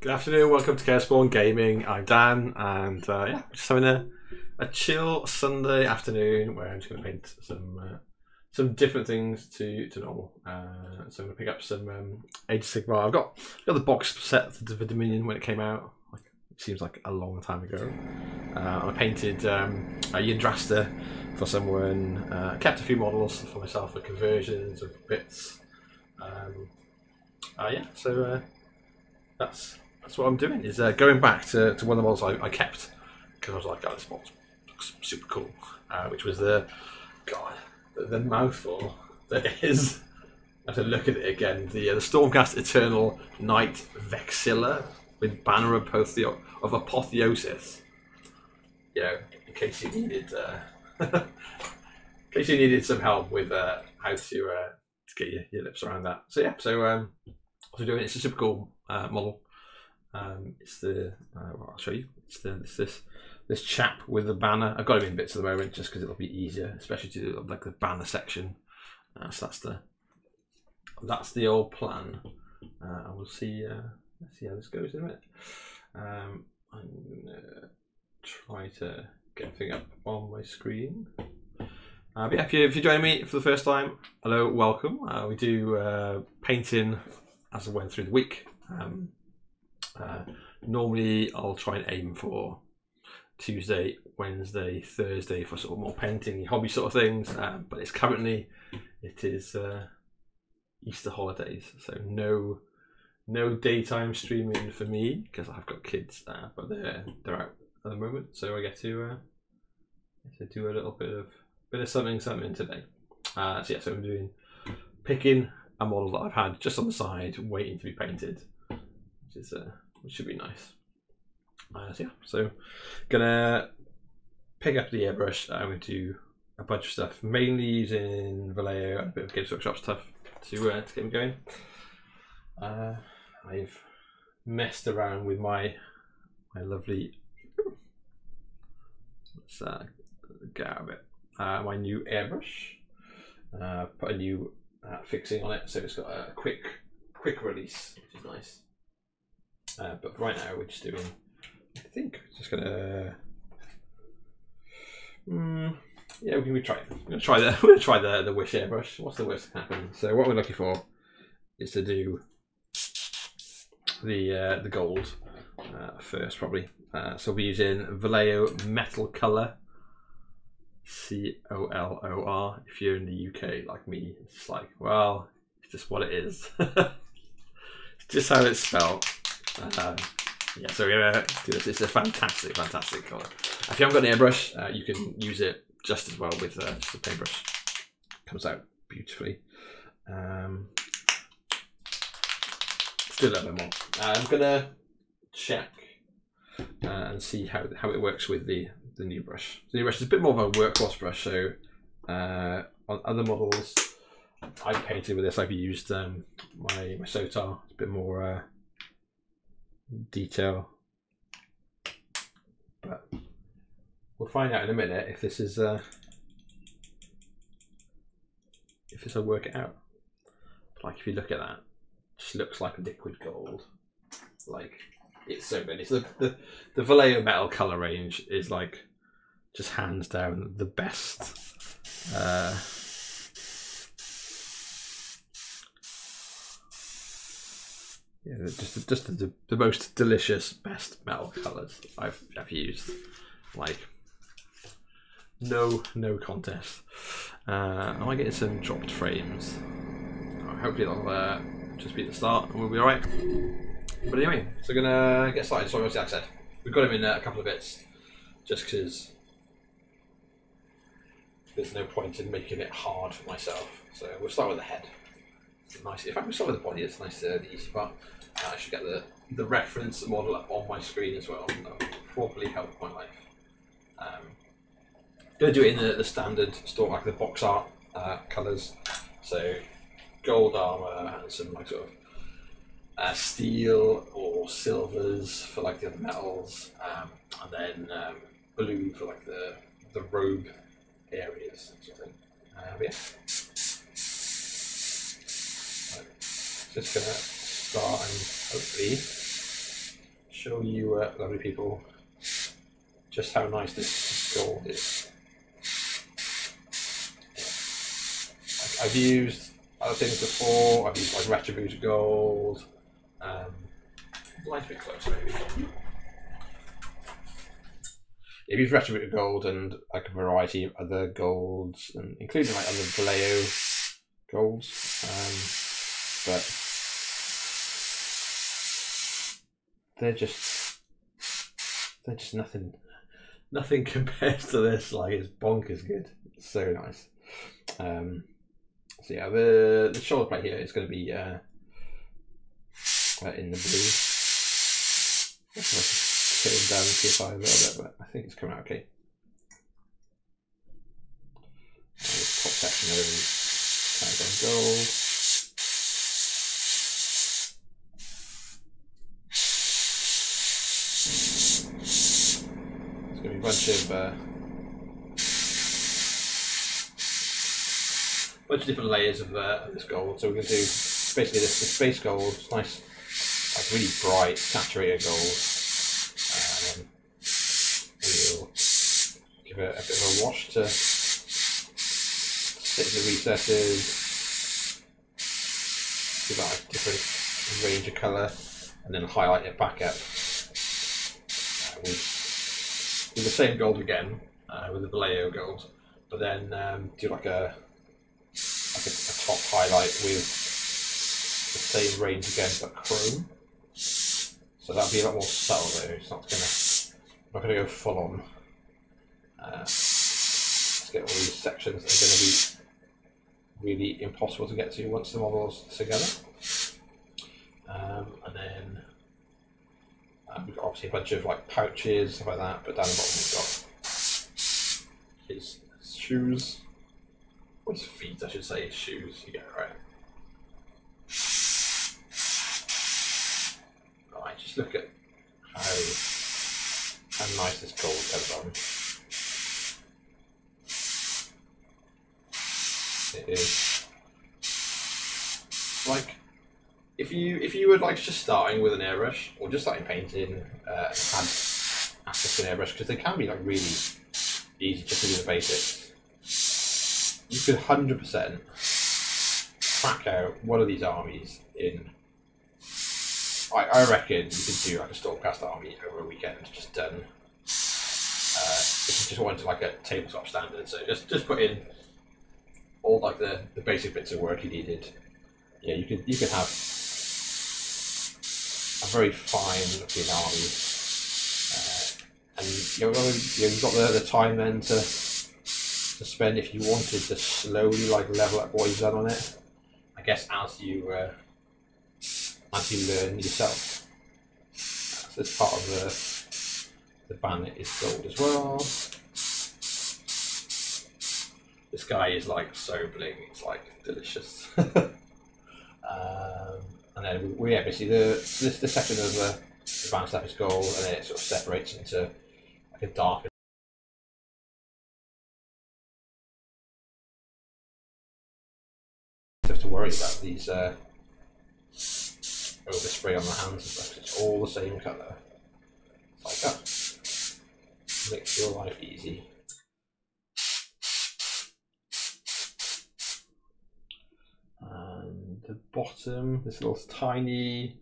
Good afternoon, welcome to Chaos Spawn Gaming. I'm Dan, and yeah, we're just having a chill Sunday afternoon where I'm just going to paint some different things to normal. So I'm going to pick up some Age of Sigmar. I've got the box set for Dominion when it came out. Like, it seems like a long time ago. I painted a Yndrasta for someone. I kept a few models for myself for conversions of bits. Yeah, so that's what I'm doing, is going back to one of the models I kept, because I was like, oh, this model looks super cool, which was the mouthful that is, I have to look at it again, the Stormcast Eternal Knight Vexilla with Banner of Apotheosis. You know, in case you needed some help with how to get your lips around that. So yeah, so what we're doing, it's a super cool model. It's the well, I'll show you. It's this chap with the banner. I've got him in bits at the moment just because it'll be easier, especially to do like the banner section. So that's the old plan. And we'll see. Let's see how this goes in a minute. I'm gonna try to get everything up on my screen. But yeah, if you're joining me for the first time, hello, welcome. We do painting as I went through the week. Normally I'll try and aim for Tuesday, Wednesday, Thursday for sort of more painting, hobby sort of things, but it's currently, it is Easter holidays, so no daytime streaming for me because I've got kids, but they're out at the moment, so I get to do a little bit of something today. So yeah, so I'm picking a model that I've had just on the side waiting to be painted, which should be nice. So yeah, so gonna pick up the airbrush. I'm going to do a bunch of stuff, mainly using Vallejo and a bit of Games Workshop stuff to get me going. I've messed around with my lovely. Let's get out of it. My new airbrush. Put a new fixing on it, so it's got a quick release, which is nice. But right now we're just doing, I think, just gonna, yeah, we try it. We're gonna try the Wish airbrush. What's the worst that can happen? So what we're looking for is to do the gold first, probably. So we'll be using Vallejo Metal Color, COLOR. If you're in the UK like me, it's just like, well, it's just what it is. It's just how it's spelled. Yeah, so we're gonna do this. It's a fantastic colour. If you haven't got an airbrush, you can use it just as well with just a paintbrush. Comes out beautifully. Let's do a little bit more. I'm gonna check and see how it works with the new brush. The new brush is a bit more of a workhorse brush. So on other models I've painted with this, I've used my Sotar. It's a bit more detail, but we'll find out in a minute if this is if this will work it out. But like, if you look at that, it just looks like liquid gold. Like, it's so good. It's the Vallejo metal color range is like just hands down the best. Yeah, just the most delicious, best metal colours I've used. Like, no contest. Am I getting some dropped frames? Hopefully that'll just be the start and we'll be alright. But anyway, so we're gonna get started. So obviously, like I said, we've got him in a couple of bits, just because there's no point in making it hard for myself. So we'll start with the head. Nice. In fact, we'll start with the body. It's nice, the easy part. I should get the reference model up on my screen as well. That will probably help my life. Gonna do it in the standard store, like the box art colours. So gold armour and some like sort of steel or silvers for like the other metals, and then blue for like the robe areas sort of thing. Yeah. Just gonna start and hopefully show you, lovely people, just how nice this gold is. I've used other things before. I've used like retributed gold. Light a bit closer, maybe. I've used retributed gold and like a variety of other golds, and including like other Vallejo golds. But they're just nothing compares to this. Like, it's bonkers good. It's so nice. So yeah, the shoulder plate here is going to be in the blue. Turn down the PSI a little bit, but I think it's coming out okay. And this top section of gold. There's going to be a bunch of different layers of this gold. So we're going to do basically this space gold. It's nice, like really bright, saturated gold. We'll give it a bit of a wash to stick the recesses, give that a different range of colour, and then highlight it back up with the same gold again, with the Vallejo gold, but then do like a top highlight with the same range again but chrome. So that'll be a lot more subtle though. It's not gonna go full on. Let's get all these sections that are going to be really impossible to get to once the model's together. And then we've got obviously a bunch of like pouches, stuff like that, but down the bottom we've got his shoes, or his feet I should say, his shoes, you get it right. Right, just look at how nice this gold comes on. It is like if you were like just starting with an airbrush or just starting painting and had access to an airbrush, because they can be like really easy just to do the basics, you could 100% crack out one of these armies in. I reckon you could do like a Stormcast army over a weekend, just done. If you just wanted like a tabletop standard, so just put in all like the basic bits of work you needed. Yeah, you could have a very fine looking army, and you've got the time then to spend if you wanted to slowly like level up what you've done on it. I guess as you learn yourself. So this part of the banner is gold as well. This guy is like so bling, it's like delicious. And then we basically this section of the banner stuff is gold, and then it sort of separates into like a darker. You have to worry about these overspray on the hands and stuff. It's all the same colour. It's like that. Makes your life easy. And the bottom, this little tiny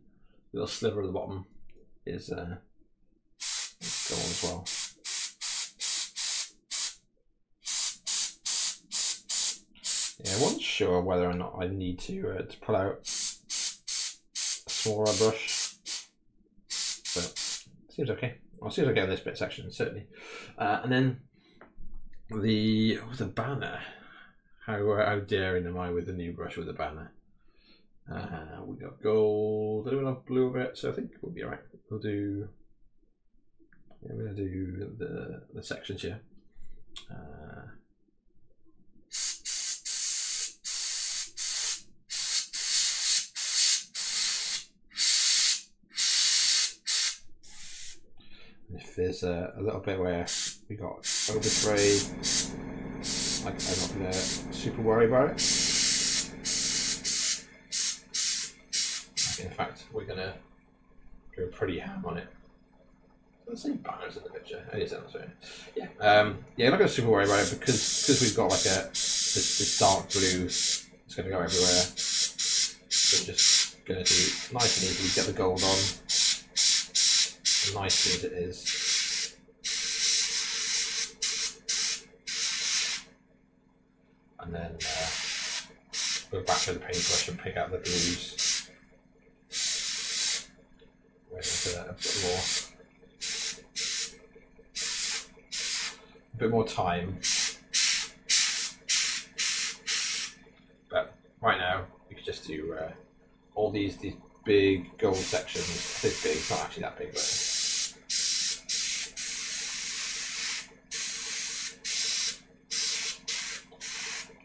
little sliver at the bottom is gold as well. Yeah, I wasn't sure whether or not I need to pull out a smaller brush, but it seems okay. I'll see if I get on this bit section, certainly. And then the banner. How daring am I with the new brush with the banner? We got gold. I don't have blue over it, so I think we'll be alright. We'll do. Yeah, we're gonna do the sections here. If there's a little bit where we got overspray, I'm not going to super worry about it. In fact, we're going to go pretty ham on it. The same banners in the picture. Oh, yeah, yeah. Yeah, I'm not going to super worry about it because we've got like this dark blue. It's going to go everywhere. So we're just going to do nice and easy. Get the gold on, nicely as it is. And then go back to the paintbrush and pick out the blues. Wait until a bit more time. But right now, we could just do all these big gold sections. This big, it's not actually that big, but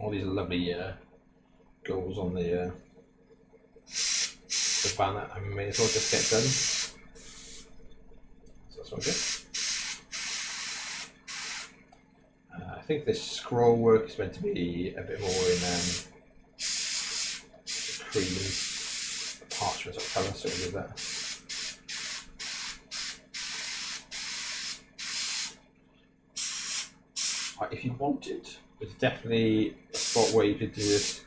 all these lovely goals on the banner. I may as well just get done. So that's all good. I think this scroll work is meant to be a bit more in cream, parchment sort of colour, so we'll do that. If you wanted, there's definitely a spot where you could do this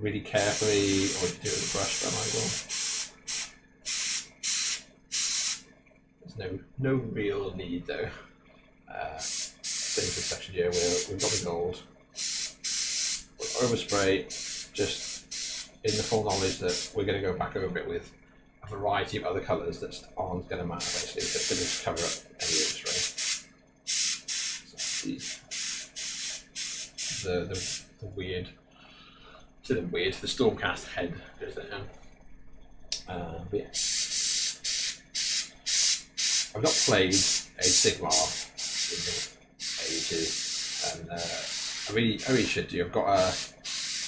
really carefully, or you could do it with a brush, but I will. There's no real need though. Same for this section here where we've got the gold. We'll overspray, just in the full knowledge that we're going to go back over it with a variety of other colours that aren't going to matter basically, just going to cover up any overspray. So these. The weird, the Stormcast head goes there. But yeah, I've not played a Sigmar in ages, and I really should do. I've got a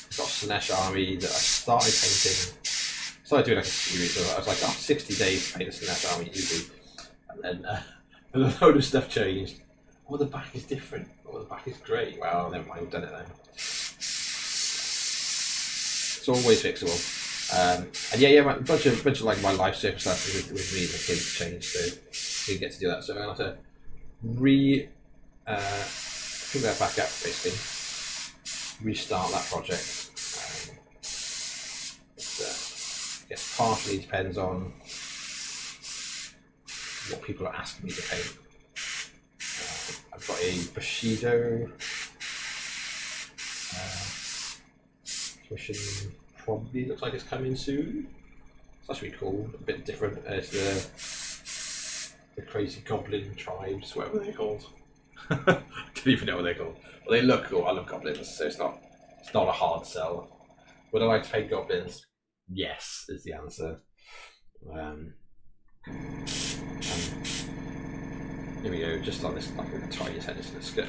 Slanesh army that I started painting. Started doing like a series of. I was like, 60 days to paint a Slanesh army easy, and then a load of stuff changed. Oh, the back is different. Oh, the back is great. Well, never mind, we've done it now. It's always fixable. And yeah, a bunch of like my life circumstances with me and the kids changed, so we get to do that. So I'm gonna have to pick that back up, basically. Restart that project. I guess partially depends on what people are asking me to paint. I've got a Bushido mission, probably looks like it's coming soon. It's actually cool, a bit different as the crazy goblin tribes, whatever they're called. I don't even know what they're called. Well, they look cool. I love goblins, so it's not a hard sell. Would I like to paint goblins? Yes, is the answer. Here we go, just on this like the tiniest head. Let's get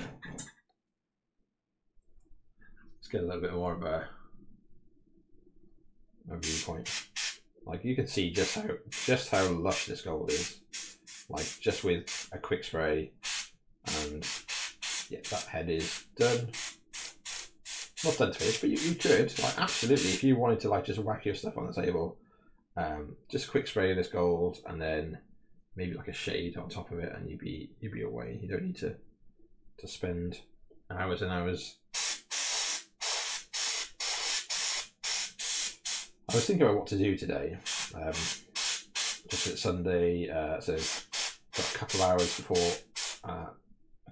a little bit more of a viewpoint. Like you can see just how lush this gold is. Like just with a quick spray, and yeah, that head is done. Not done to finish, but you could like absolutely, if you wanted to like just whack your stuff on the table, just quick spray this gold and then maybe like a shade on top of it, and you'd be away. You don't need to spend hours and hours. I was thinking about what to do today. Just it's Sunday, so got a couple of hours before I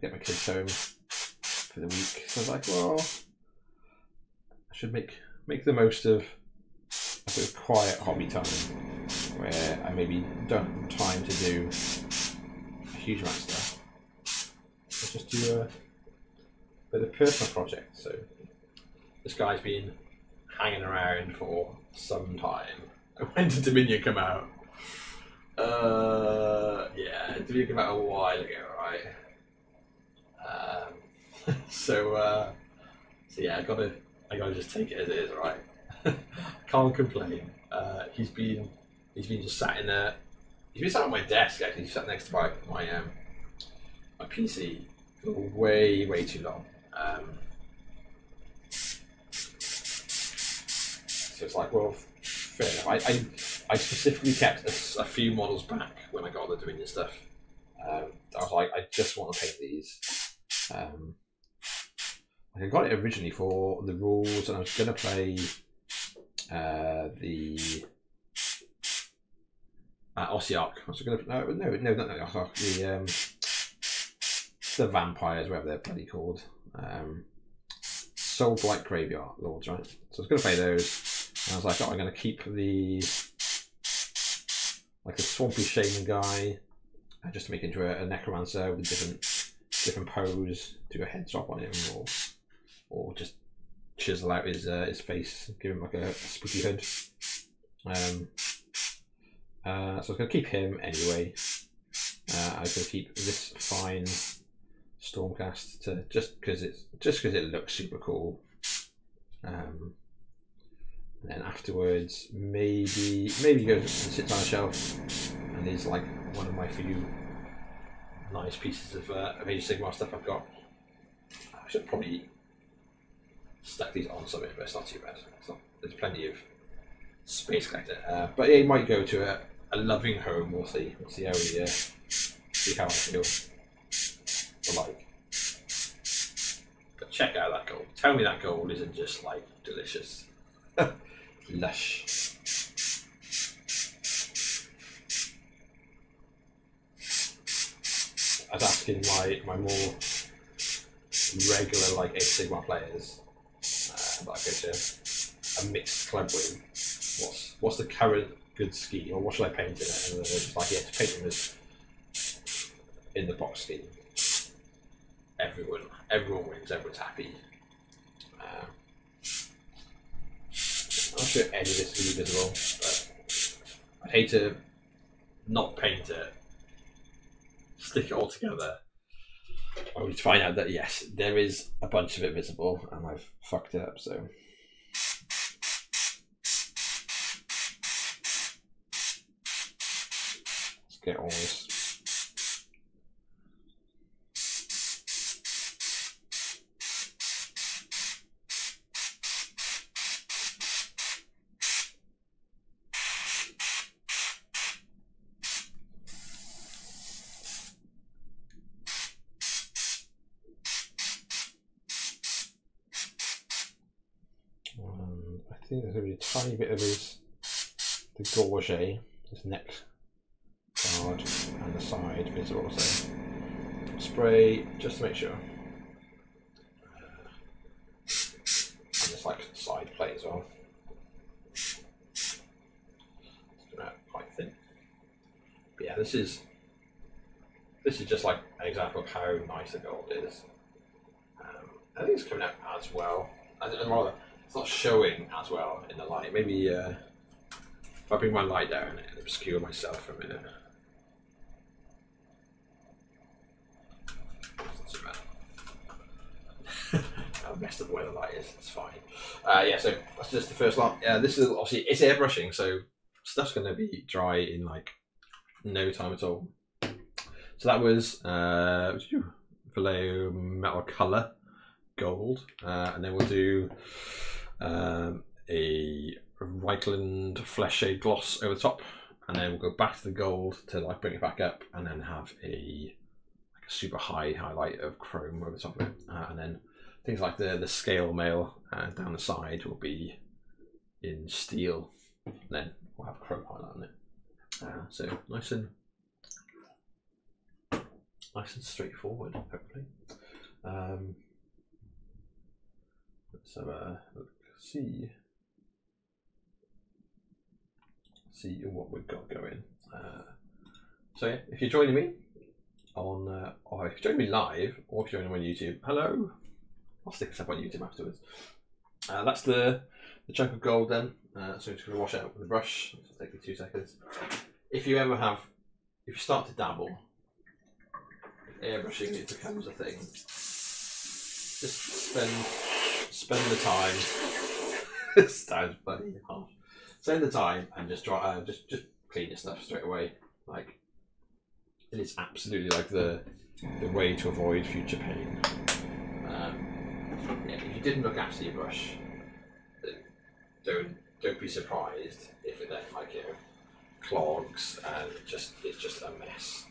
get my kids home for the week. So I was like, well, I should make the most of a sort of quiet hobby time where I maybe don't have time to do a huge amount of stuff. I'll just do a bit of personal project. So this guy's been hanging around for some time. When did Dominion come out? Yeah, Dominion came out a while ago, right? So yeah, I gotta just take it as it is, right? Can't complain. He's been just sat in there. He's been sat on my desk actually. He's sat next to my PC for way too long. So it's like, well, fair enough. I specifically kept a few models back when I got all the Dominion stuff. I was like, I just want to paint these. I got it originally for the rules, and I was going to play the Ossiarch. I was going to no, not the Ossiarch. The vampires, whatever they're bloody called. Soul Blight Graveyard Lords, right? So I was going to play those, and I was like, oh, I'm going to keep the swampy shaman guy, just to make into a necromancer with different pose, do a head drop on him, or just chisel out his face, give him like a spooky hood. So I was going to keep him anyway. I was going to keep this fine Stormcast to just because it looks super cool. And then afterwards, maybe goes and sits on a shelf and is like one of my few nice pieces of Age of Sigmar stuff I've got. I should probably stack these on something, but it's not too bad. There's plenty of space collector. But yeah, it might go to a loving home. We'll see. We'll see how I feel. But check out that gold. Tell me that gold isn't just like delicious. Lush. I was asking my more regular like Age of Sigmar players that I go to a mixed club with, what's the current good scheme, or what should I paint in it? And they're just like, yeah, to paint them as in the box scheme. Everyone wins, everyone's happy. I'm not sure any of this will be visible, but I'd hate to not paint it, stick it all together, only to find out that yes, there is a bunch of it visible and I've fucked it up, so. Let's get all this. I think there's going to be a tiny bit of the gorge, his neck guard, and the side visible. So spray just to make sure. And it's like side plate as well. Quite thin. But yeah, this is just like an example of how nice the gold is. I think it's coming out as well. Rather, it's not showing as well in the light. Maybe if I bring my light down and obscure myself for a minute. That's not so bad. I've messed up where the light is. It's fine. Yeah, so that's just the first lot. This is obviously it's airbrushing, so stuff's going to be dry in like no time at all. So that was Vallejo metal color gold, and then we'll do a Reichland flesh shade gloss over the top, and then we'll go back to the gold to like bring it back up, and then have a super high highlight of chrome over the top of it, and then things like the scale mail down the side will be in steel, and then we'll have chrome highlight on it. So nice and straightforward, hopefully. Let's have a look, see what we've got going. So yeah, if you're joining me on, or if you're joining me live, or if you're joining me on YouTube, hello. I'll stick this up on YouTube afterwards. That's the chunk of gold then. So I'm just going to wash it out with a brush. It'll take me 2 seconds. If you start to dabble, if airbrushing it becomes a thing, just spend the time. This sounds bloody harsh. Spend the time and just clean your stuff straight away. Like, it is absolutely like the way to avoid future pain. Yeah, if you didn't look after your brush, then don't be surprised if it then clogs and it's just a mess.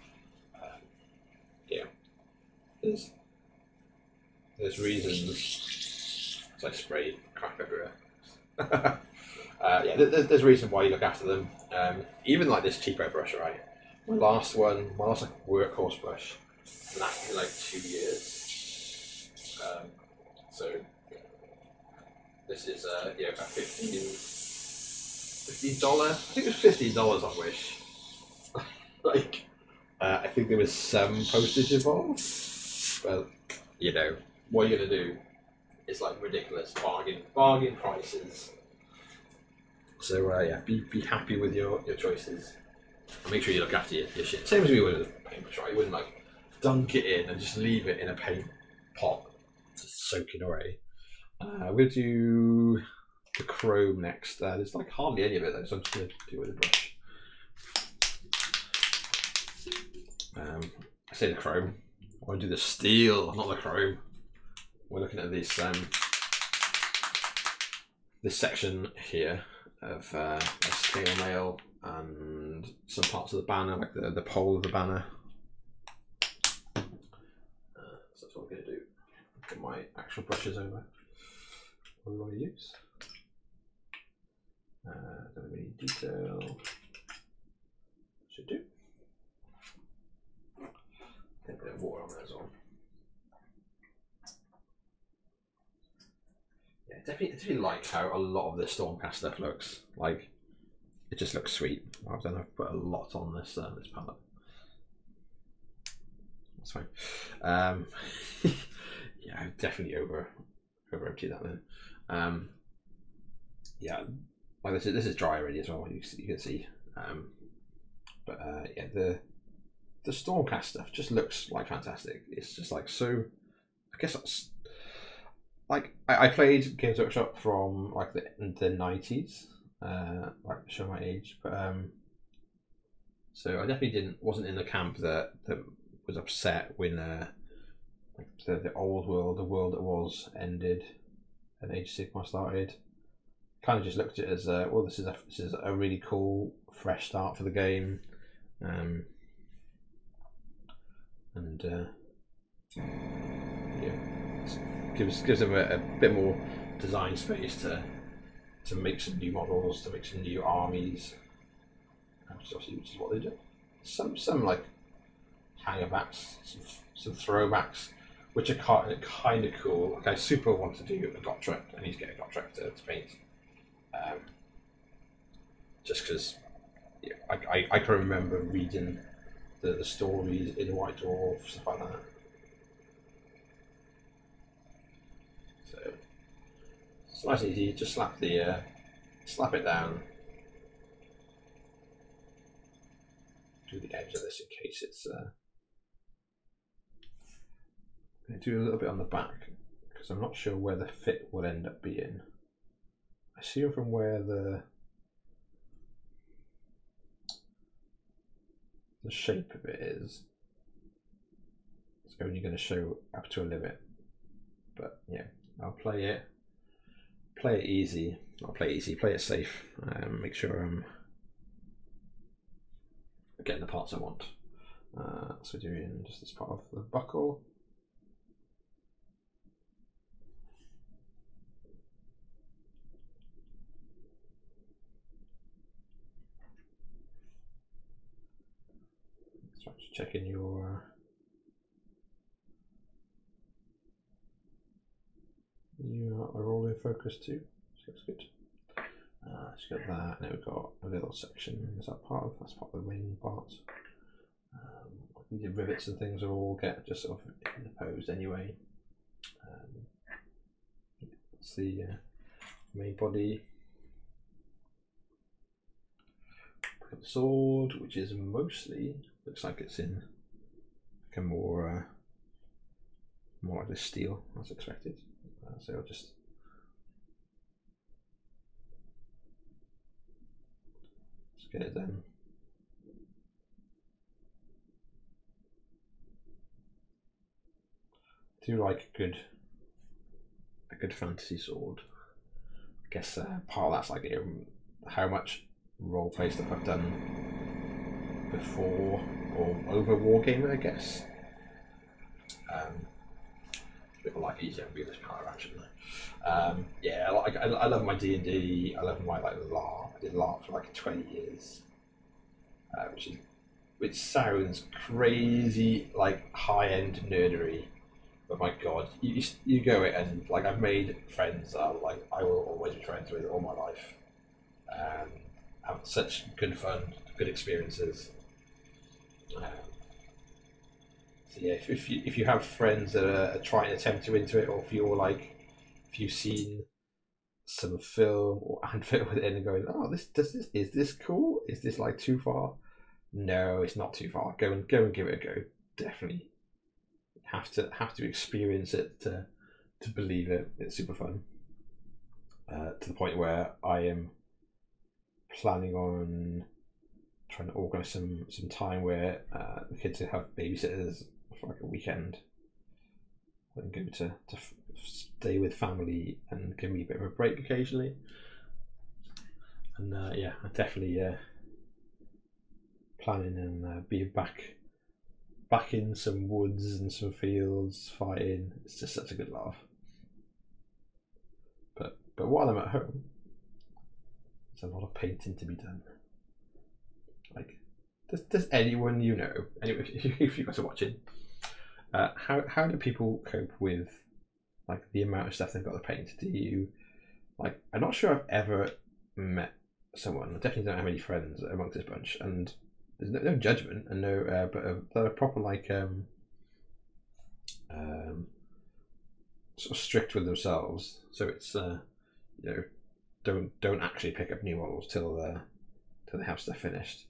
there's reasons. As I sprayed crap everywhere. Yeah, there's a reason why you look after them. Even like this cheap airbrush, right? My last like workhorse brush lasted like 2 years. So this is yeah, about $15. I think it was $15 on Wish. Like, I think there was some postage involved, but you know what you're gonna do is like ridiculous bargain prices. So yeah, be happy with your choices, and make sure you look after your shit. Same as we would with a paintbrush, right? You wouldn't like dunk it in and just leave it in a paint pot just soaking away. We'll do the chrome next. There's like hardly any of it though, so I'm just going to do it with a brush. I say the chrome. I want to do the steel, not the chrome. We're looking at this this section here of a scale mail and some parts of the banner, like the pole of the banner. So that's what I'm going to do. Put my actual brushes over. What do we want to use? Don't have any detail. Should do. Get a bit of water on there as well. Yeah, definitely like how a lot of the Stormcast stuff looks. Like, it just looks sweet. I've put a lot on this this palette. That's fine. Yeah, I've definitely over emptied that then. Yeah, like this is dry already as well. You can see. But yeah, the Stormcast stuff just looks like fantastic. It's just like so. I guess that's like I played Games Workshop from like the 90s, like to show my age. But so I definitely wasn't in the camp that was upset when like the old world, the world that was, ended and Age of Sigmar started. Kind of just looked at it as well, this is a really cool fresh start for the game. And yeah, gives them a bit more design space to make some new models, to make some new armies, which is what they do. Some like hangerbacks, some throwbacks, which are kind of cool. Like I super want to do a Gotrek. I need to get a Gotrek to paint, just because yeah, I can remember reading the stories in White Dwarf, stuff like that. So it's nice and easy. Just slap it down. Do the edge of this in case it's. I'm going to do a little bit on the back because I'm not sure where the fit will end up being. I see from where the shape of it is. It's only going to show up to a limit, but yeah, I'll play it easy. Not play it easy, play it safe. Make sure I'm getting the parts I want. So doing just this part of the buckle. So just checking your you are all in focus too. So that's good. Just got that. Now we've got a little section. Is that part of? That's part of the wing part. The rivets and things are all just sort of interposed anyway. That's the main body. Got the sword, which is mostly looks like it's in like a more like this steel as expected. So I'll just get it done. I do like a good fantasy sword. I guess part of that's like how much roleplay stuff I've done before or over Wargaming, I guess. People like easier and this power actually. Yeah, I love my D&D. I love my like LARP. I did LARP for like 20 years, which sounds crazy, like high-end nerdery. But my God, you go it and like I've made friends that like I will always be friends with all my life. Have such good fun, good experiences. So yeah, if you have friends that are trying to tempt you into it, or if you've seen some film or advert with it and going, oh, is this cool? Is this like too far? No, it's not too far. Go and give it a go. Definitely have to experience it to believe it. It's super fun. To the point where I am planning on trying to organise some time where the kids will have babysitters for like a weekend and go to stay with family and give me a bit of a break occasionally. And yeah, I'm definitely planning on being back in some woods and some fields fighting. It's just such a good laugh. But while I'm at home, there's a lot of painting to be done. Like, does anyone you know, anyway, if you guys are watching, how do people cope with like the amount of stuff they've got to paint? Do you like? I'm not sure I've ever met someone. I definitely don't have any friends amongst this bunch, and there's no judgment and no, but they're proper like sort of strict with themselves. So it's you know, don't actually pick up new models till they have stuff finished.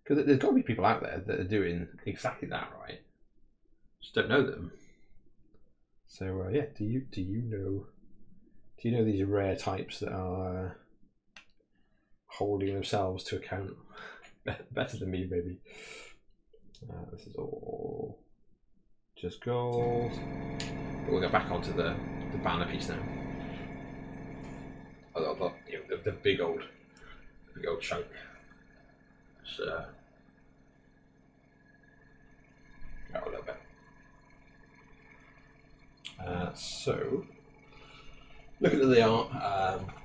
Because there's got to be people out there that are doing exactly that, right? Just don't know them. So yeah, do you know these rare types that are holding themselves to account better than me, maybe? This is all just gold. But we'll go back onto the banner piece now. The big old chunk. So go a little bit. So looking at the art,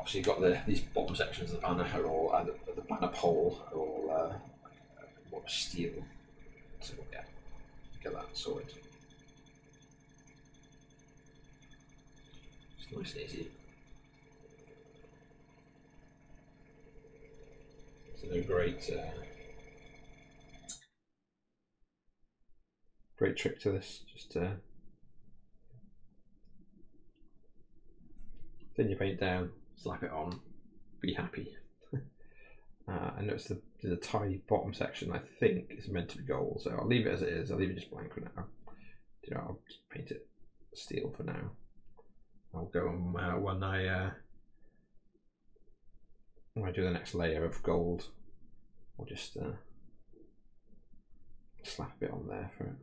obviously you've got these bottom sections of the banner are all the banner pole are all more steel. So yeah, get that sorted. It's nice and easy. So they're great trick to this. Just thin your paint down, slap it on, be happy. I noticed there's a tiny bottom section I think is meant to be gold, so I'll leave it as it is. I'll leave it just blank for now. You know, I'll just paint it steel for now. I'll go on when I do the next layer of gold. I'll just slap a bit on there for it.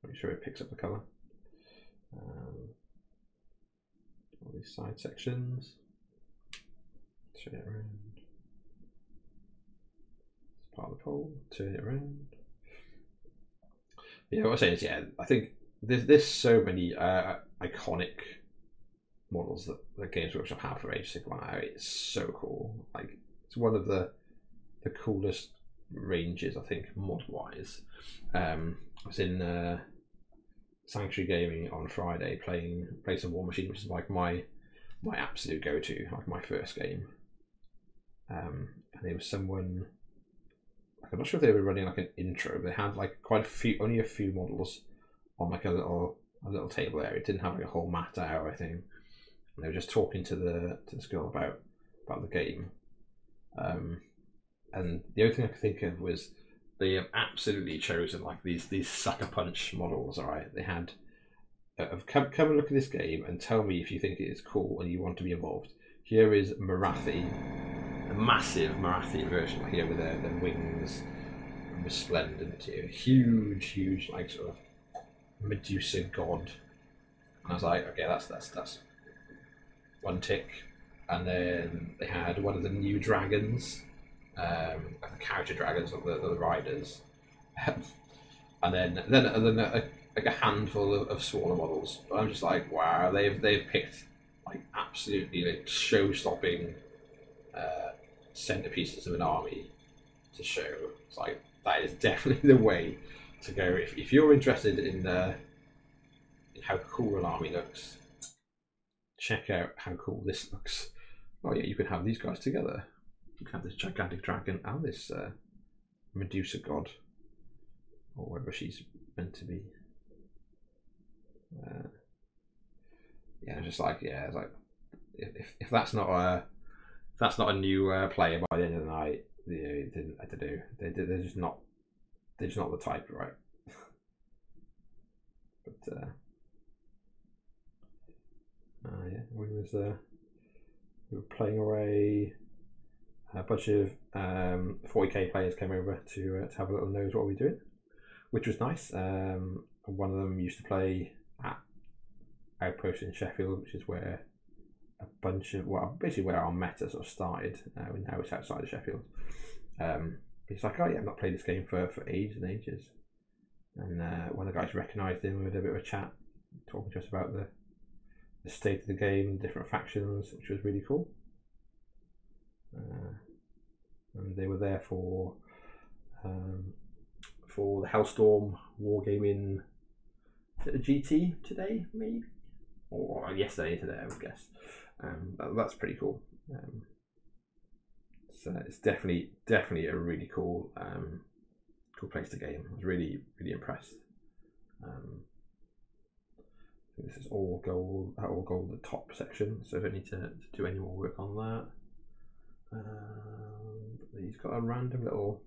Make sure it picks up the colour. All these side sections. Turn it around. It's part of the pole. Turn it around. Yeah, what I'm saying is, yeah, I think there's so many iconic models that Games Workshop have for Age of Sigmar. It's so cool. Like, it's one of the coolest ranges, I think, mod-wise. I was in Sanctuary Gaming on Friday playing some War Machine, which is like my absolute go-to, like my first game. And there was someone, like, I'm not sure if they were running like an intro, but they had like only a few models on like a little table area. It didn't have like a whole mat out or anything. And they were just talking to this girl about the game. And the only thing I could think of was they have absolutely chosen like these sucker punch models. All right, they had come and look at this game and tell me if you think it is cool and you want to be involved. Here is Marathi, a massive Marathi version here with their wings, resplendent, huge like sort of Medusa god. And I was like, okay, that's one tick. And then they had one of the new dragons. Like the character dragons of the riders, and then like a handful of smaller models. But I'm just like, wow, they've picked like absolutely like show-stopping centerpieces of an army to show. It's like that is definitely the way to go if you're interested in how cool an army looks. Check out how cool this looks. Oh yeah, you can have these guys together. You can have this gigantic dragon and this Medusa god, or whatever she's meant to be. Yeah, just like it's like if that's not a new player by the end of the night, I don't know. They're just not the type, right? But yeah, we were playing away. A bunch of 40k players came over to have a little nose what we're doing, which was nice. One of them used to play at Outpost in Sheffield, which is where a bunch of basically where our meta sort of started. And now it's outside of Sheffield. He's like, oh yeah, I've not played this game for ages and ages. And one of the guys recognised him. We had a bit of a chat, talking to us about the state of the game, different factions, which was really cool. And they were there for the Hellstorm Wargaming GT today, maybe, or yesterday today, I would guess. That's pretty cool. It's definitely a really cool place to game. I was really impressed. This is all gold the top section, so I don't need to do any more work on that. He's got a random little,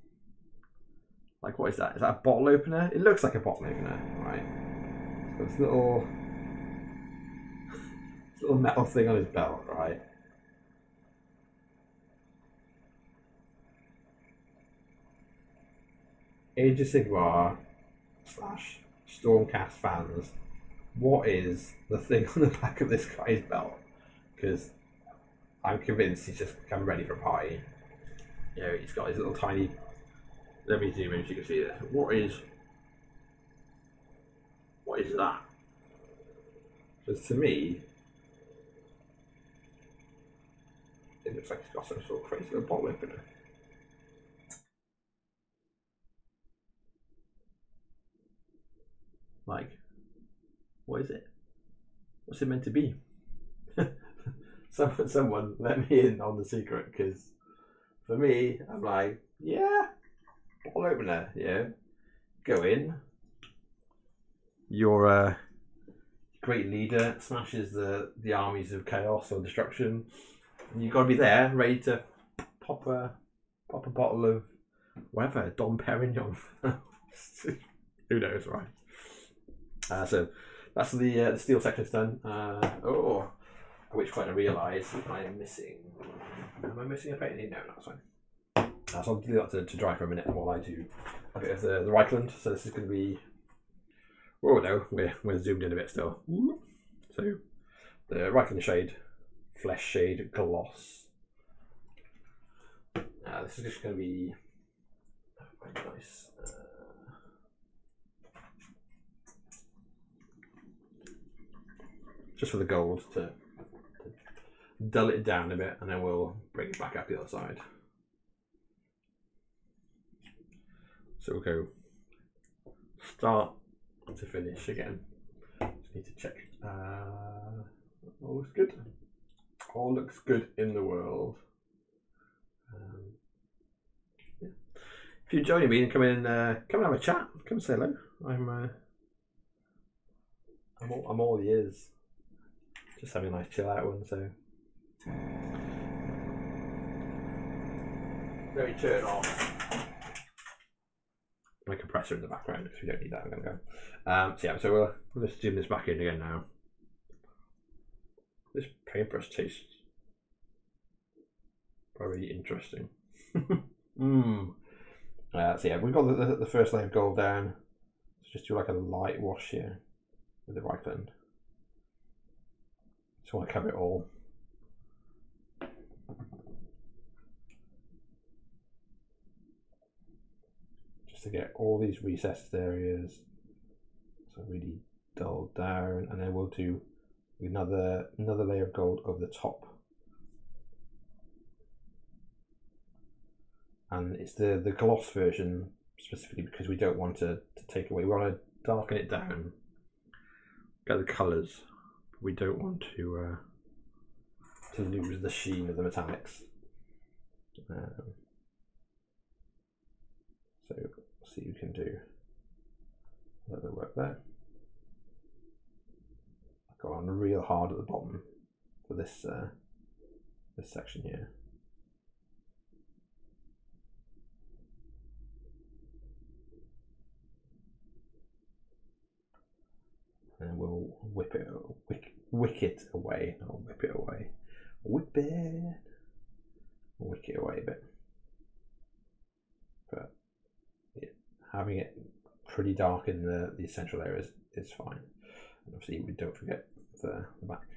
like, what is that? Is that a bottle opener? It looks like a bottle opener, right? So this little metal thing on his belt, right? Age of Sigmar / Stormcast fans, what is the thing on the back of this guy's belt? Because I'm convinced he's just come ready for a party. You know, he's got his little tiny. Let me zoom in so you can see it. What is that? Because to me, it looks like he's got some sort of crazy little bottle opener. Like, what is it? What's it meant to be? Someone let me in on the secret, because for me, I'm like, yeah, bottle opener, yeah. Go in. You're a great leader, smashes the armies of chaos or destruction. And you've got to be there, ready to pop a bottle of whatever, Dom Perignon. Who knows, right? So that's the steel section's done. At which point I realise I am missing. Am I missing a painting? No, that's fine. So I'll do that to dry for a minute while I do a bit of the Reichland. So this is going to be. Oh no, we're zoomed in a bit still. So the Reichland shade, flesh shade, gloss. This is just going to be quite nice. Just for the gold to dull it down a bit, and then we'll bring it back up the other side. So we'll go start to finish again. Just need to check. All looks good. All looks good in the world. Yeah. If you're joining me and come and have a chat, come and say hello. I'm all ears. Just having a nice chill out one, so. Let me turn off my compressor in the background because we don't need that. I'm going to go. So yeah, so we'll just zoom this back in again now. This paintbrush tastes very interesting. So yeah, we've got the first layer of gold down. Let's just do like a light wash here with the Reichland. Just want to cover it all. Just to get all these recessed areas. So So really dull down, and then we'll do another layer of gold over the top. And it's the gloss version specifically because we don't want to take away. We want to darken it down, get the colours. We don't want to lose the sheen of the metallics. So see, you can do a little bit of work there. I've gone on real hard at the bottom for this this section here. And we'll wick it away, not whip it away. Wick it away a bit. But yeah, having it pretty dark in the essential areas is fine. And obviously we don't forget the back.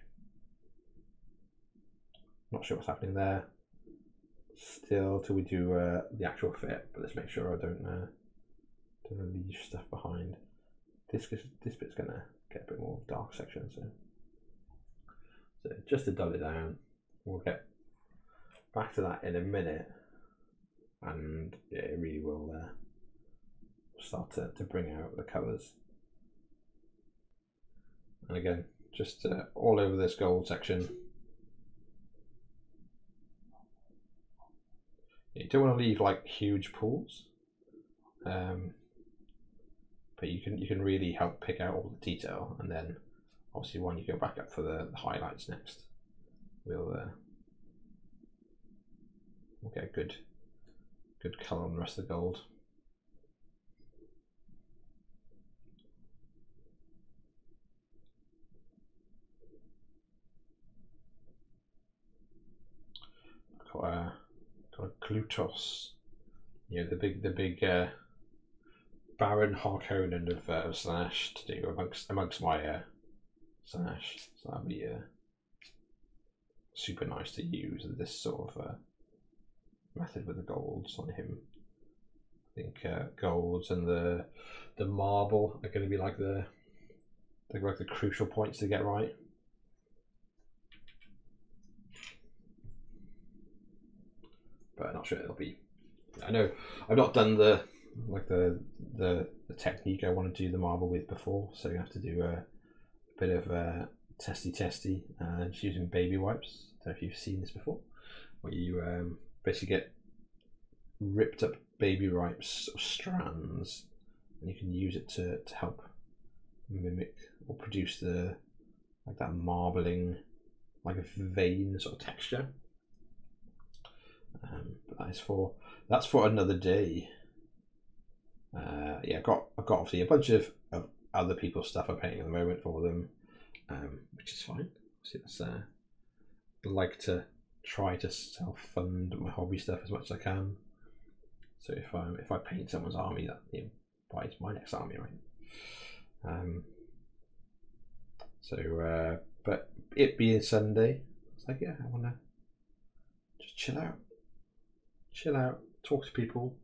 Not sure what's happening there still till we do the actual fit, but let's make sure I don't leave stuff behind. This bit's gonna get a bit more dark section, so just to dull it down. We'll get back to that in a minute, and yeah, it really will start to bring out the colours. And again, just all over this gold section. You don't want to leave like huge pools, but you can really help pick out all the detail, and then obviously when you go back up for the highlights next, we'll get a good colour on the rest of the gold. Got a Glutos, you know, the big Baron Harkonnen of Slash to do amongst my Slash, so that'd be super nice to use this sort of method with the golds on him. I think golds and the marble are going to be like the crucial points to get right. But I'm not sure it'll be. I know I've not done the technique I want to do the marble with before, so you have to do a bit of testy just using baby wipes. I don't know if you've seen this before, where you basically get ripped up baby wipes or strands, and you can use it to help mimic or produce the that marbling, like a vein sort of texture. But that's for another day. Yeah, I've got obviously a bunch of other people's stuff I'm painting at the moment for them, which is fine. See, that's I like to try to self-fund my hobby stuff as much as I can. So if I paint someone's army, that buys my next army, right? But it being Sunday, it's like, yeah, I want to just chill out, talk to people,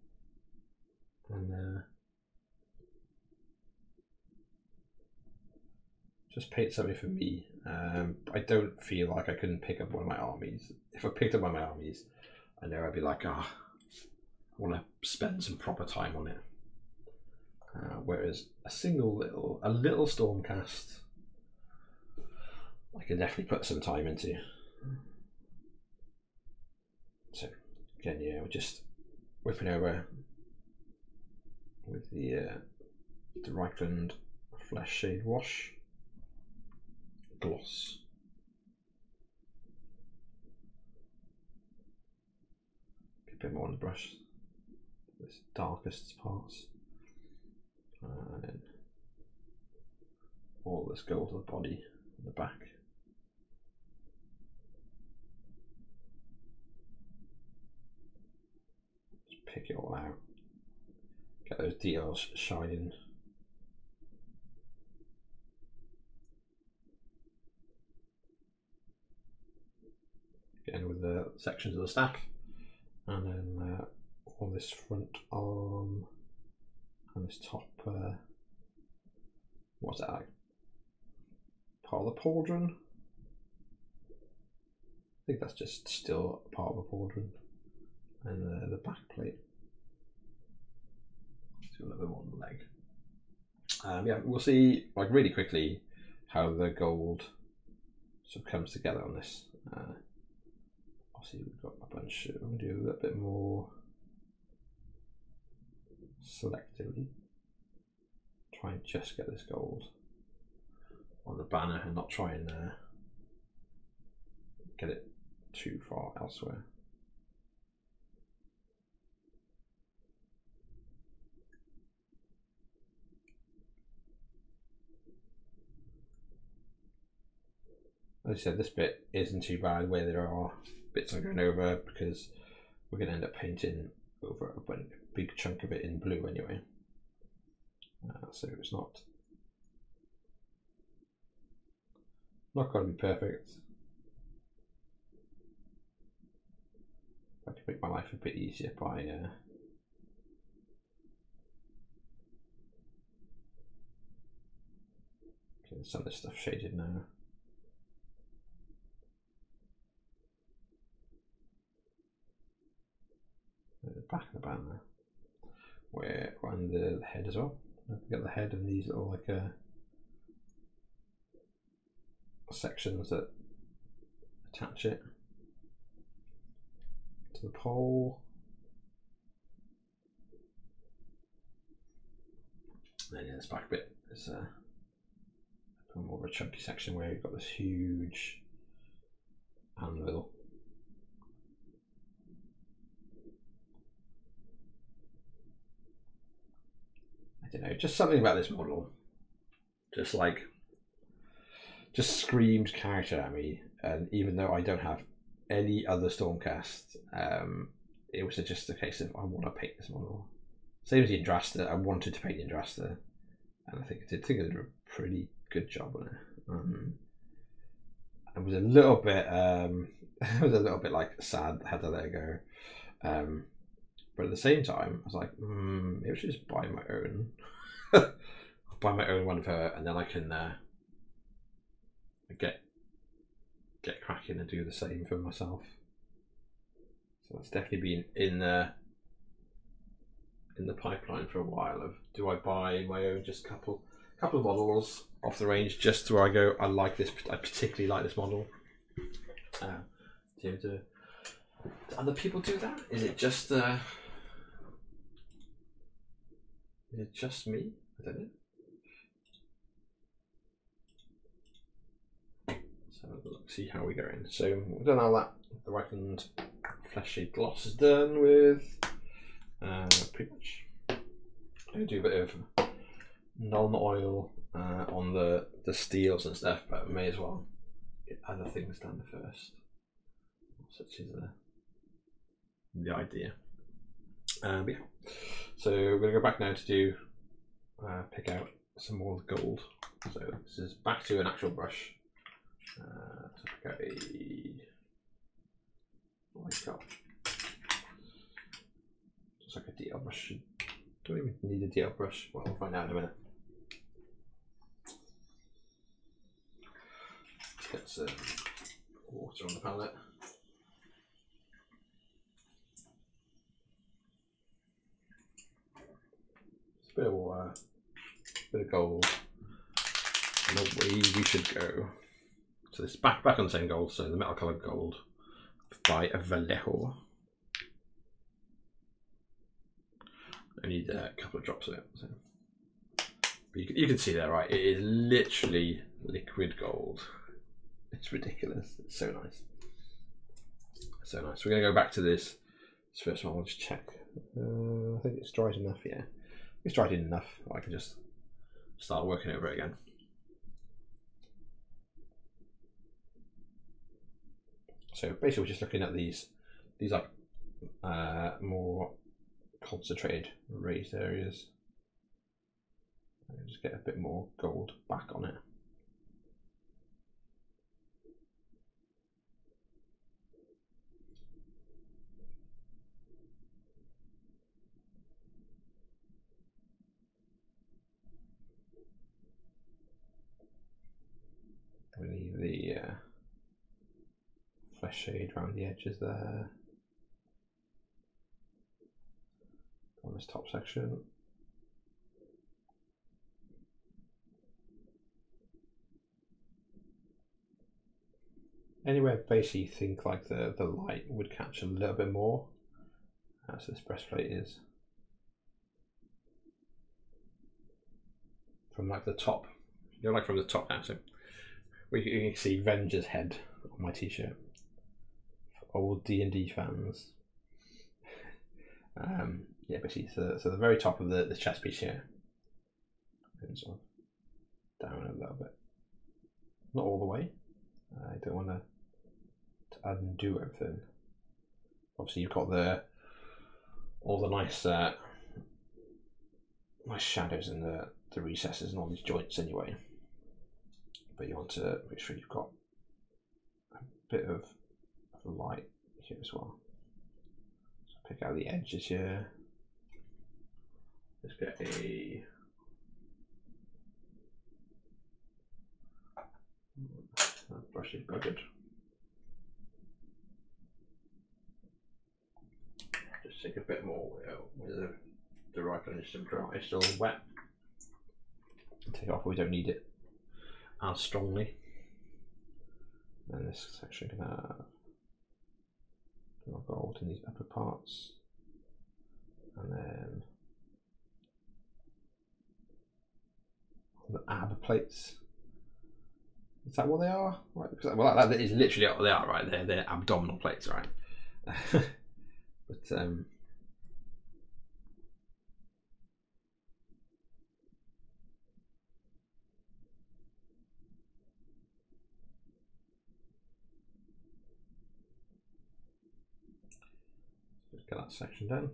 and just paint something for me. I don't feel like I couldn't pick up one of my armies. If I picked up one of my armies, I know I'd be like, I want to spend some proper time on it. Whereas a little Stormcast, I can definitely put some time into. So again, yeah, we're just whipping over with the Reichland Flesh Shade Wash gloss. A bit more on the brush, this darkest parts, and then all this gold to the body and the back. Just pick it all out, get those details shining. Again with the sections of the stack, and then on this front arm and this top what's that like? Part of the pauldron? I think that's just still part of the pauldron. And the back plate. Let's do a little bit more on the leg. Yeah, we'll see like really quickly how the gold sort of comes together on this. Obviously we've got a bunch. We'll do a little bit more selectively. Try and just get this gold on the banner and not try and get it too far elsewhere. As I said, this bit isn't too bad where there are bits I'm going over because we're going to end up painting over a big chunk of it in blue anyway. So it's not going to be perfect. I can make my life a bit easier by getting some of this stuff shaded now. The back of the banner, where and the head as well. Don't forget the head and these little like sections that attach it to the pole. And then this back bit is more of a chunky section where you've got this huge anvil. I don't know, just something about this model just screams character at me. And even though I don't have any other Stormcast, it was just a case of I want to paint this model. Same as the Indrasta, I wanted to paint the Indrasta, and I think I did a pretty good job on it. I was a little bit like sad I had to let it go. But at the same time, I was like, maybe I should just buy my own. I'll buy my own one of her, and then I can get cracking and do the same for myself. So that's definitely been in the pipeline for a while. Of do I buy my own, just couple of models off the range, just where I go, I like this. I particularly like this model. Do other people do that? Is it just me? I don't know. So look, see how we go in. So we've done all that. The right hand flesh shade gloss is done with. Pretty much. I do a bit of Nuln oil on the steels and stuff, but I may as well get other things done first. Such is the idea. Yeah. So we're going to go back now to do pick out some more gold. So this is back to an actual brush. To pick out just like a DL brush. Don't even need a DL brush. Well, we'll find out in a minute. Get some water on the palette. Just a bit of water, a bit of gold, and away we should go. So this is back on the same gold, so the metal coloured gold by Vallejo. I need a couple of drops of it. So. But you can see there, right? It is literally liquid gold. It's ridiculous. It's so nice. So nice. We're going to go back to this first one. I'll just check. I think it's dried enough, yeah. It's dried enough. I can just start working over it again. So basically we're just looking at these like more concentrated raised areas. Just get a bit more gold back on it. nice shade around the edges there. On this top section. Anywhere basically you think like the light would catch a little bit more, as this breastplate is. From like the top, you know, like from the top now. So you can see Venger's head on my t-shirt. Old D&D fans. Yeah, basically, so the very top of the chest piece here, and sort of down a little bit, not all the way. I don't want to undo everything. Obviously, you've got all the nice nice shadows in the recesses and all these joints anyway. But you want to make sure you've got a bit of light here as well. So pick out the edges here. Let's get that brush is buggered. Just take a bit more with the rifle is still dry, it's still wet. Take it off, we don't need it as strongly. And this section can have gold in these upper parts, and then the ab plates. Is that what they are? Right, because, well, that is literally what they are, right? They're abdominal plates, right? But just get that section done.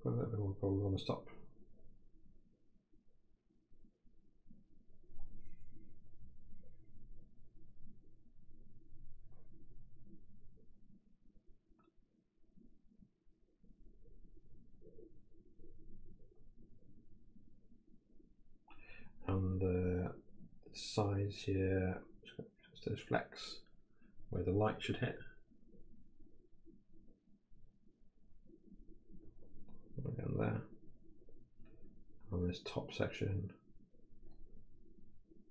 Put a little bit more gold on the top. And the sides here, just those flecks where the light should hit. Again there. On this top section,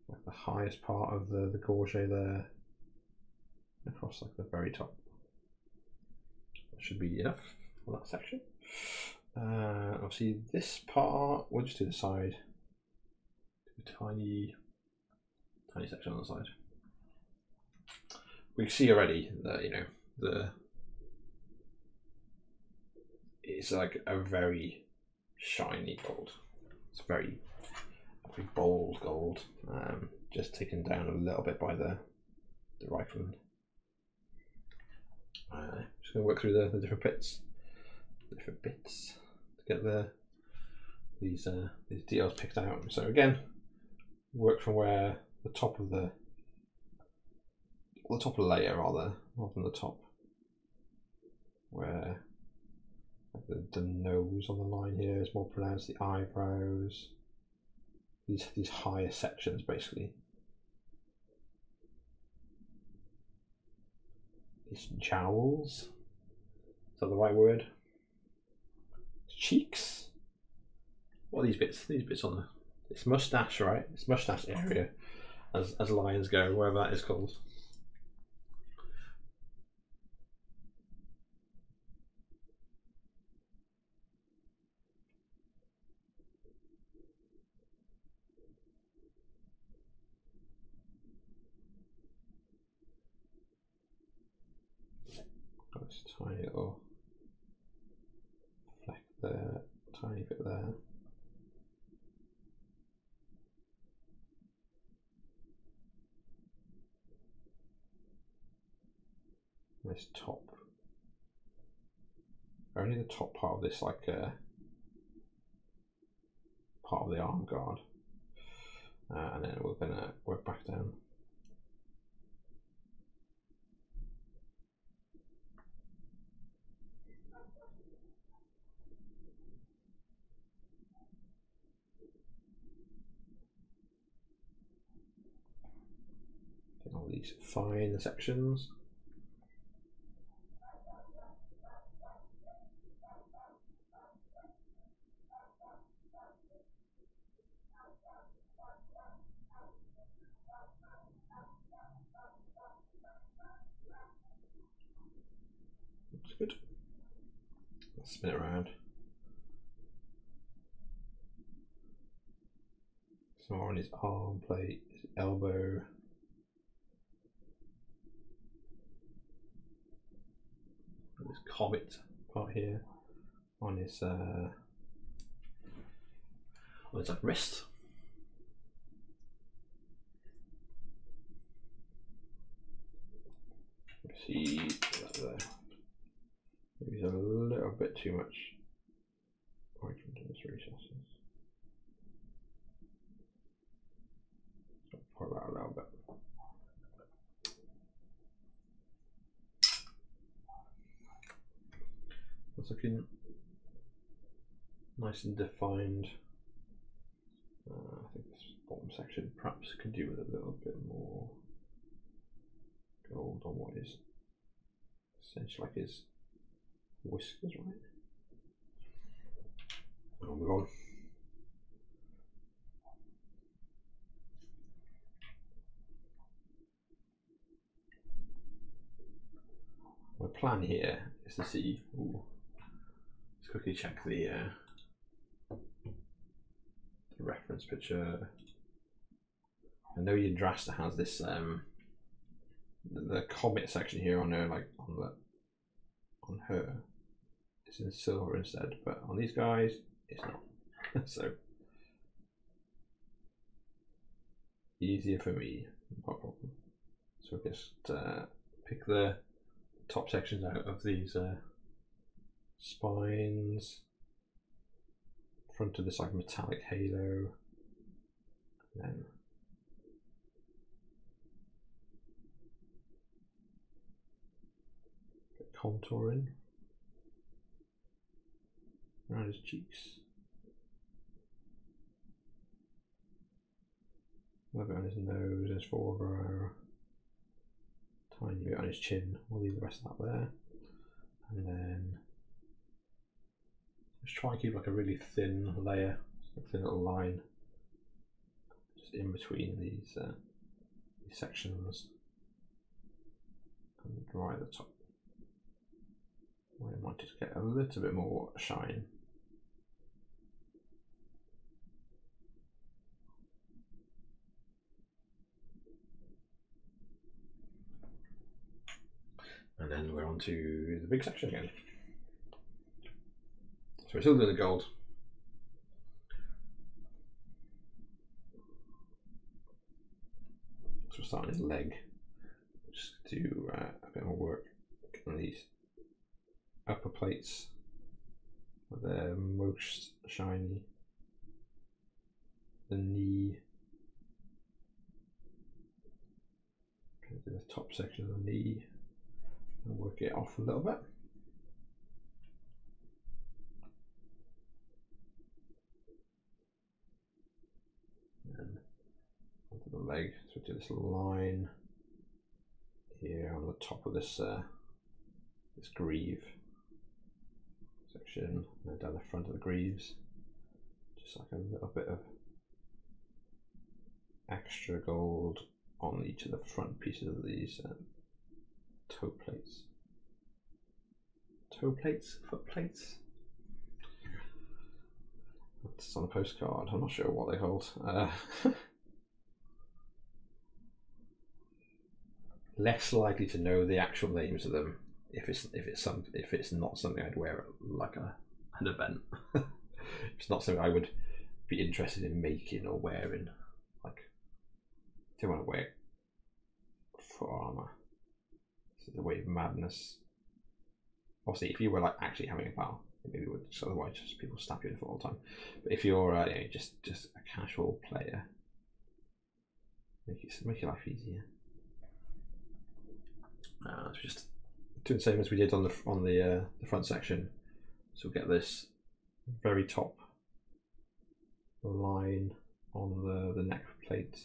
like the highest part of the gorget there, across like the very top. That should be enough for that section. Obviously this part, we'll just do the side. Tiny section on the side. We see already that, you know, it's like a very shiny gold. It's very bold gold, just taken down a little bit by the rifleman. Just going to work through the different bits to get these details picked out. So again, work from where the top of the layer rather than the top, where the nose on the line here is more pronounced, the eyebrows, these higher sections basically. These jowls, is that the right word? Cheeks? What are these bits? These bits on it's mustache, right? It's mustache area, as lions go, wherever that is called. Got this tiny little fleck there, tiny bit there. This top, only the top part of this, like part of the arm guard, and then we're gonna work back down. Get all these fine sections. spin it around. Some more on his arm plate, his elbow. This comet part here on his like wrist. See that there. Maybe a little bit too much right into this recesses. Pull that a little bit. It's looking nice and defined. I think this bottom section perhaps could do with a little bit more gold on what is essentially like his whiskers, right? I'll move on. My plan here is to see. Let's quickly check the reference picture. I know Yggdrasta has this the comet section here on her, like on her, it's in silver instead, but on these guys it's not. So easier for me, no problem. So just pick the top sections out of these spines, front of this like metallic halo, and then contouring around his cheeks, a little bit on his nose, his forebrow, tiny bit on his chin. We'll leave the rest of that there, and then just try and keep like a really thin layer, a thin little line just in between these sections, and right at the top. I might just get a little bit more shine. And then we're on to the big section again. So we're still doing the gold. So we're starting his leg. Just do a bit more work on these upper plates, where they're most shiny. The knee, do the top section of the knee and work it off a little bit. And onto the leg, so do this line here on the top of this this greave section, and down the front of the greaves, just like a little bit of extra gold on each of the front pieces of these toe plates. Toe plates? Foot plates? It's on a postcard, I'm not sure what they hold. Less likely to know the actual names of them if it's not something I'd wear at like an event. It's not something I would be interested in making or wearing. Like, I don't want to wear foot armor. This is the way of madness. Obviously, if you were like actually having a battle, maybe would, so otherwise just people stab you in the foot all the time. But if you're just a casual player, make your life easier. Let's just do the same as we did on the front section. So we'll get this very top line on the neck plate,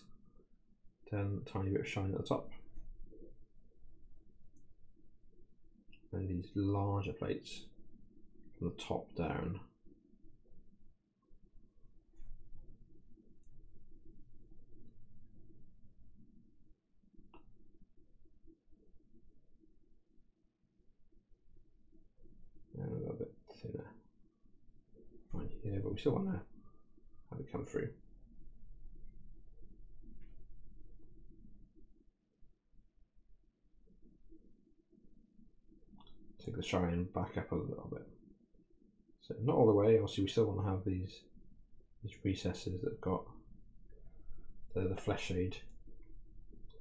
then a tiny bit of shine at the top, and these larger plates from the top down. And a little bit thinner we still want to have it come through. Take the shine back up a little bit. So not all the way, obviously we still want to have these recesses that have got the flesh shade.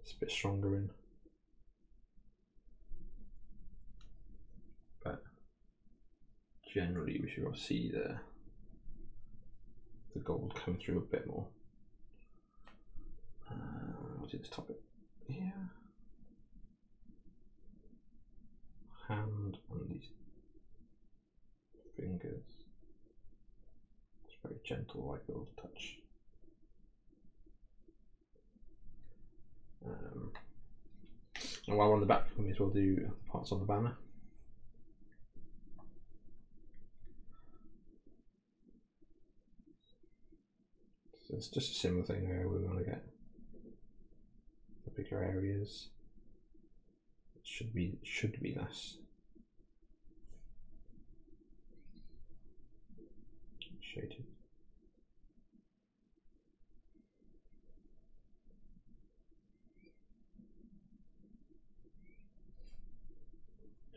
It's a bit stronger in. But generally we should be able to see the gold come through a bit more. I'll do this top bit here. Hand and these fingers. It's very gentle, like a little touch. And while we're on the back, we may as well do the parts on the banner. So it's just a similar thing there. We want to get the bigger areas. It should be less shaded.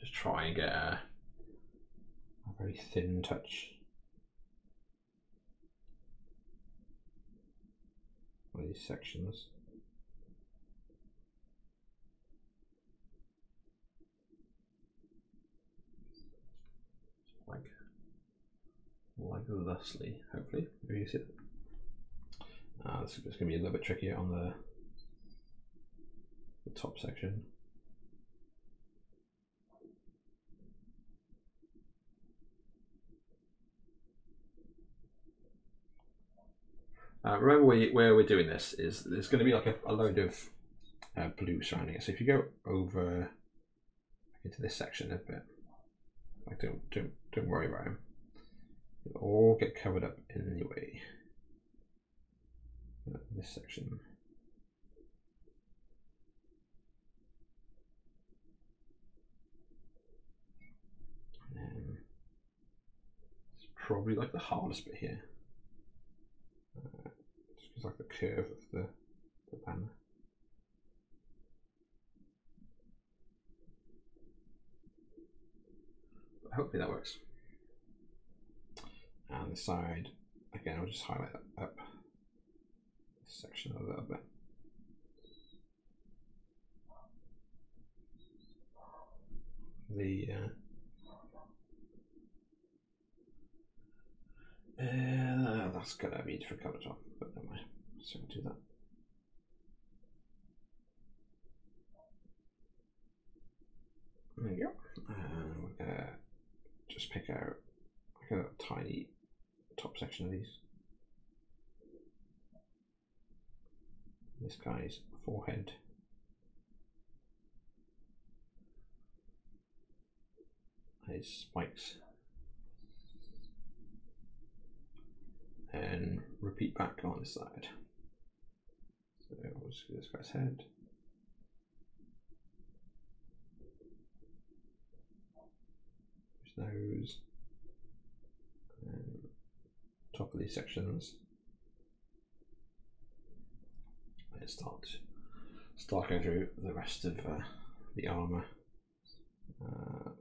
Just try and get a very thin touch on these sections. Like thusly, hopefully. Maybe you see it. This is going to be a little bit trickier on the top section. Remember where we're doing this is there's going to be like a load of blue surrounding it. So if you go over into this section a bit, like don't worry about them. It'll all get covered up anyway. This section. And then it's probably like the hardest bit here. Just like the curve of the banner. But hopefully that works. And the side, again, I'll just highlight that up this section a little bit. That's gonna be a different colour top, but never mind. So we'll do that. There you go. And we're gonna just pick out like a tiny top section of these. This guy's forehead. His spikes. And repeat back on this side. So we'll just do this guy's head. His nose. And top of these sections. And start going through the rest of the armor.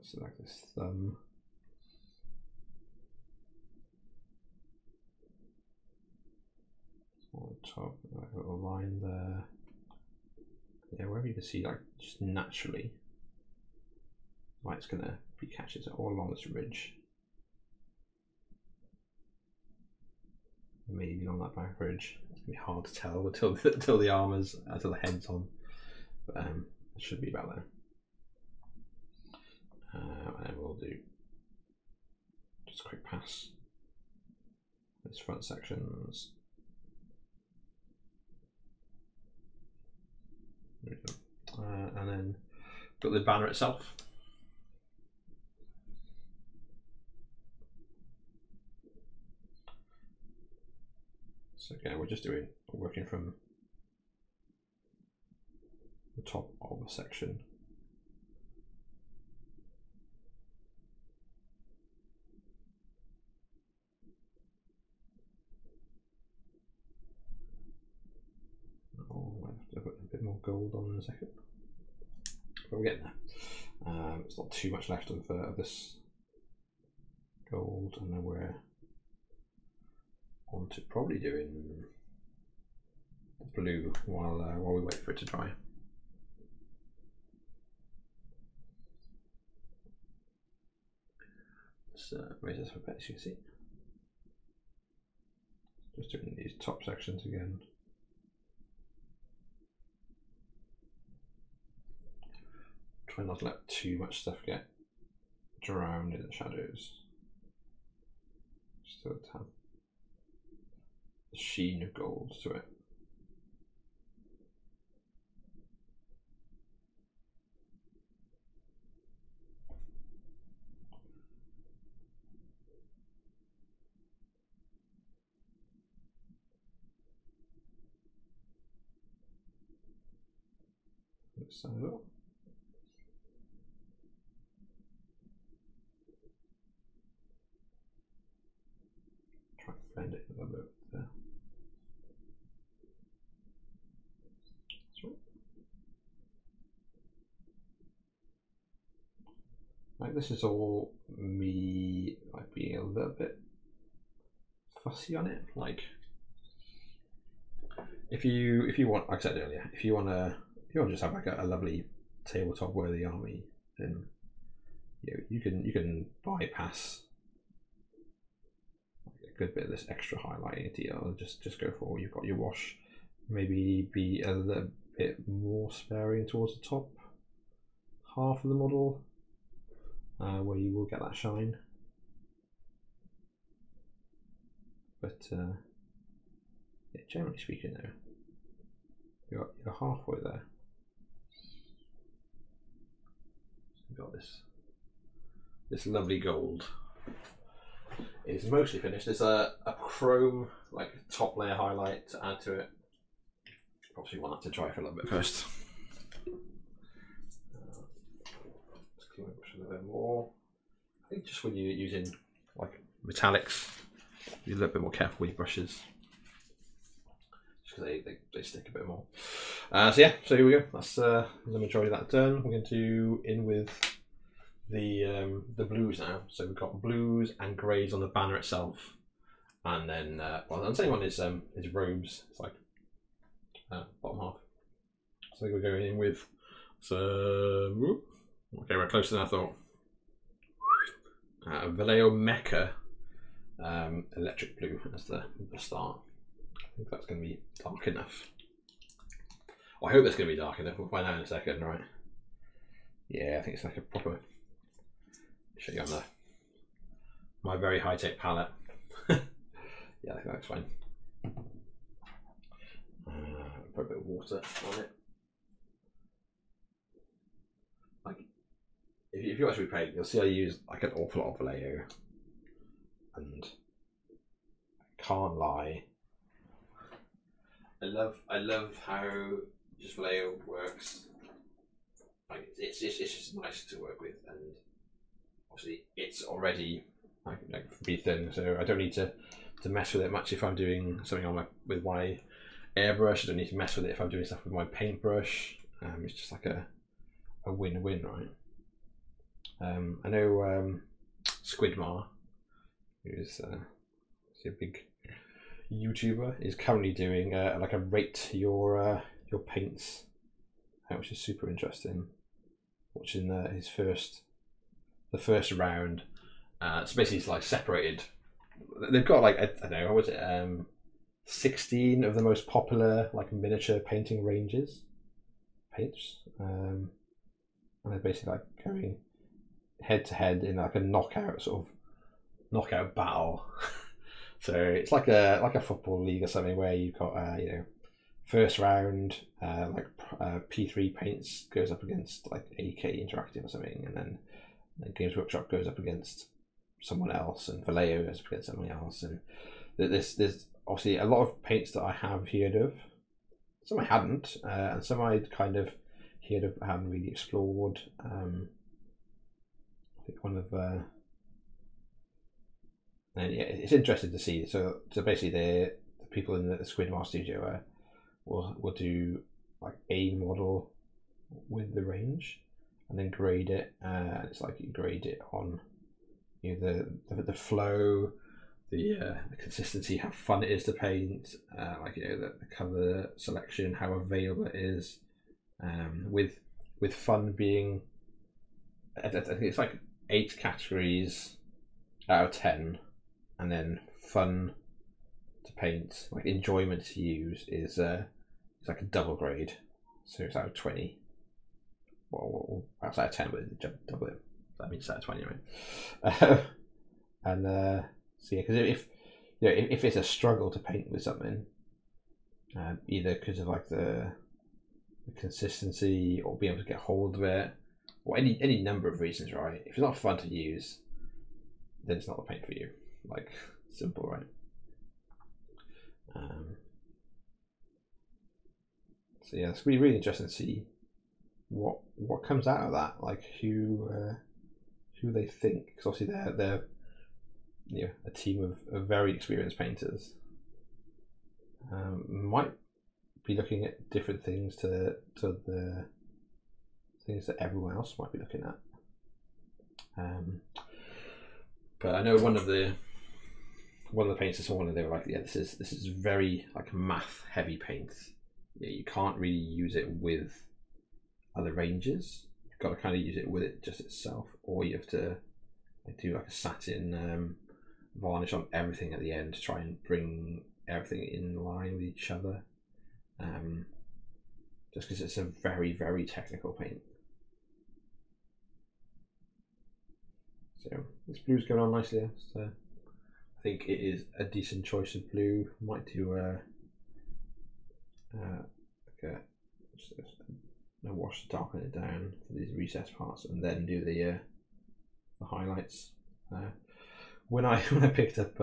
So like this thumb. On the top, like a little line there. Yeah, wherever you can see, like just naturally, light's gonna be catches it all along this ridge. Maybe on that back ridge. It's gonna be hard to tell until the head's on, but it should be about there. And then we'll do just a quick pass. These front sections. And then got the banner itself. So again, we're just working from the top of a section. gold on in a second. But we're getting there. It's not too much left of this gold, and then we're on to probably doing blue while we wait for it to dry. Let's raise this up a bit so you can see. Just doing these top sections again. Try not to let too much stuff get drowned in the shadows. Still have the sheen of gold to it. This side up. Try and blend it a little bit there. That's right. Right, this is all me like being a little bit fussy on it. Like if you want, like I said earlier, if you want to just have like a lovely tabletop worthy army, then you can bypass a good bit of this extra highlighting deal and just go for you've got your wash. Maybe be a little bit more sparing towards the top half of the model, where you will get that shine. But yeah, generally speaking, though, you're halfway there. We've got this lovely gold. It's mostly finished. There's a chrome like top layer highlight to add to it. Obviously, want that to dry for a little bit first. Let's clean up a little bit more. I think just when you're using like metallics, be a little bit more careful with your brushes, just because they stick a bit more. So yeah, so here we go. That's the majority of that done. We're going to in with the blues now. So we've got blues and greys on the banner itself, and then well, the same one is robes. It's like bottom half. So we're going in with some. Okay, we're closer than I thought. Vallejo Mecha electric blue as the start. I think that's going to be dark enough. Well, I hope it's going to be dark enough. We'll find out in a second, right? Yeah, I think it's like a proper. Show you on my very high tech palette. Yeah, I think that's fine. Put a bit of water on it. Like, if you actually paint, you'll see I use like an awful lot of Vallejo, and I can't lie. I love how just Vallejo works. Like it's just nice to work with, and obviously it's already like pretty thin, so I don't need to mess with it much if I'm doing something on with my airbrush. I don't need to mess with it if I'm doing stuff with my paintbrush. It's just like a win-win, right? I know Sigmar, who's a big YouTuber, is currently doing like a rate your paints, which is super interesting. Watching the first round. So basically, it's like separated. They've got like I don't know, what was it? 16 of the most popular like miniature painting paints, and they're basically like going head to head in like a knockout battle. So it's like a football league or something where you've got first round like P3 Paints goes up against like AK Interactive or something, and then Games Workshop goes up against someone else, and Vallejo goes up against someone else, and there's obviously a lot of paints that I have heard of, some I hadn't, and some I'd kind of heard of but haven't really explored. I think one of and yeah, it's interesting to see. So basically, the people in the Sigmar studio will do like a model with the range, and then grade it. It's like you grade it on the flow, the consistency, how fun it is to paint, like the color selection, how available it is. With fun being, I think it's like 8 categories out of 10, and then fun to paint, like enjoyment to use, is it's like a double grade, so it's out of 20. Well, that's out of 10, but double it. That means it's out of 20, right? And so yeah, because if it's a struggle to paint with something, either because of like the consistency or being able to get hold of it, or any number of reasons, right? If it's not fun to use, then it's not the paint for you. Like, simple, right? So yeah, it's gonna be really interesting to see what comes out of that. Like who they think, because obviously they're a team of very experienced painters. Might be looking at different things to the things that everyone else might be looking at. But I know one of the painters saw one, and they were like, yeah, this is very like math heavy paint. Yeah, you can't really use it with other ranges. You've got to kind of use it with it just itself, or you have to do like a satin varnish on everything at the end to try and bring everything in line with each other. Just because it's a very, very technical paint. So this blue's going on nicely. So I think it is a decent choice of blue. Might do like a wash to darken it down for these recessed parts, and then do the highlights. When I picked up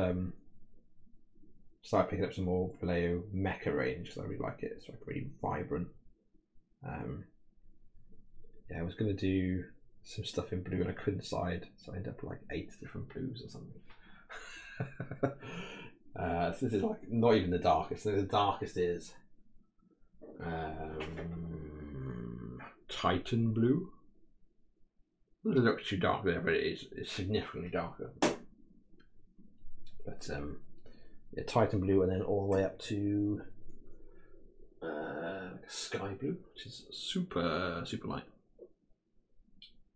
started picking up some more Vallejo mecha range, because I really like it. It's like really vibrant. Yeah, I was going to do some stuff in blue and I couldn't decide, so I ended up with like 8 different blues or something. So this is like not even the darkest. The darkest is Titan blue. It doesn't look too dark there, but it's significantly darker. But yeah, Titan blue, and then all the way up to sky blue, which is super light.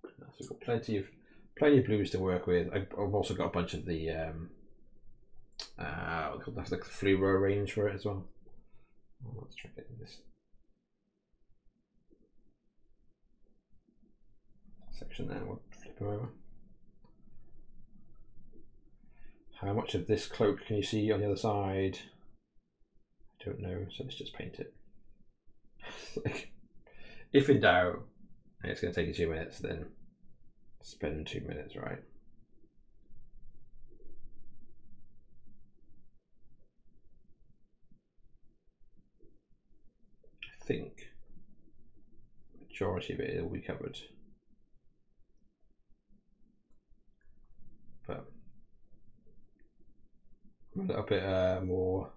So we've got plenty of blues to work with. I've also got a bunch of the that's like the fluoro range for it as well. Let's try getting this section there. We'll flip them over. How much of this cloak can you see on the other side? I don't know, so let's just paint it. Like, if in doubt, and it's going to take you 2 minutes, then spend 2 minutes, right? I think the majority of it will be covered, but I'm a little bit more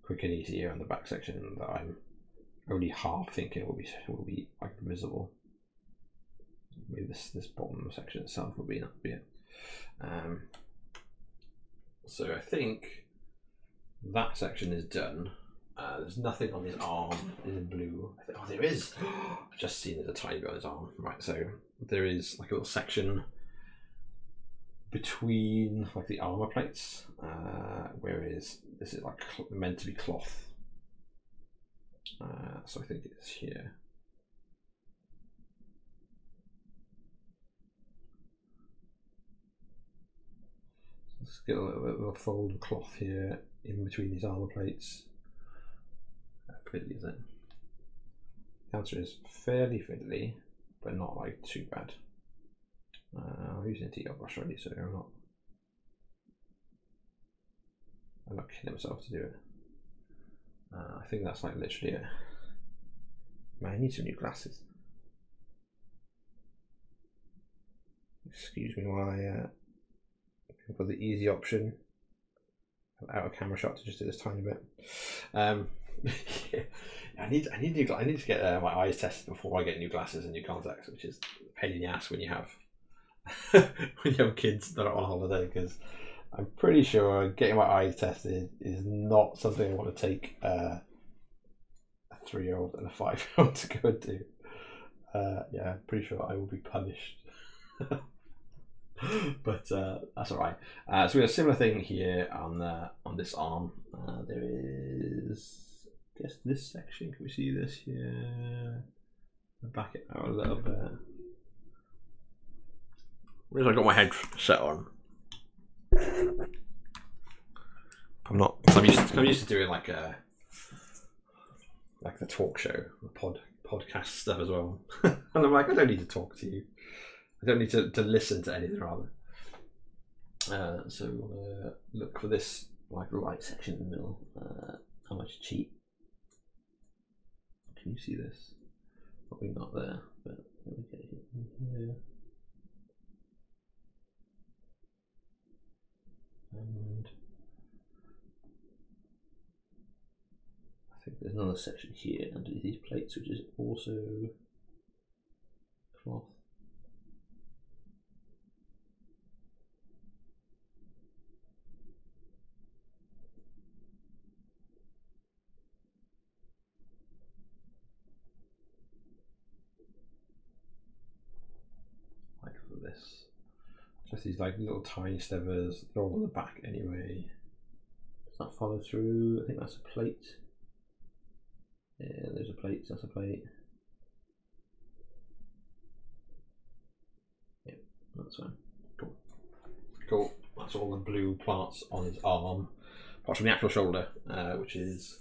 quick and easy here on the back section that I'm only half thinking will be like visible. Maybe this bottom section itself will be not be it. So I think that section is done. There's nothing on his arm in blue. Oh, there is. I've just seen there's a tiny bit on his arm. Right, so there is like a little section between like the armor plates, whereas this is like meant to be cloth. So I think it's here. Let's get a little fold of cloth here in between these armor plates. Fiddly, is it? The answer is fairly fiddly, but not like too bad. I'm using a airbrush already, so I'm not killing myself to do it. I think that's like literally it. Man, I need some new glasses. Excuse me while I for the easy option out of camera shot to just do this tiny bit. I need to get my eyes tested before I get new glasses and new contacts, which is a pain in the ass when you have when you have kids that are on holiday, because I'm pretty sure getting my eyes tested is not something I want to take a 3-year-old and a 5-year-old to go and do. Yeah, I'm pretty sure I will be punished. But that's all right. So we have a similar thing here on this arm. There is, I guess, this section. Can we see this here? Back it out a little bit. Whereas I got my head set on. I'm not. I'm used to doing like the talk show, the podcast stuff as well. And I'm like, I don't need to talk to you. I don't need to listen to anything rather. So look for this like right section in the middle. How much cheat? Can you see this? Probably not there, but let me get it here. And I think there's another section here underneath these plates, which is also cloth. Like for this. Just these like little tiny stevers, they're all on the back anyway. Does that follow through? I think that's a plate. Yeah, there's a plate, that's a plate. Yep, that's fine. Cool. Cool. That's all the blue parts on his arm. Apart from the actual shoulder, which is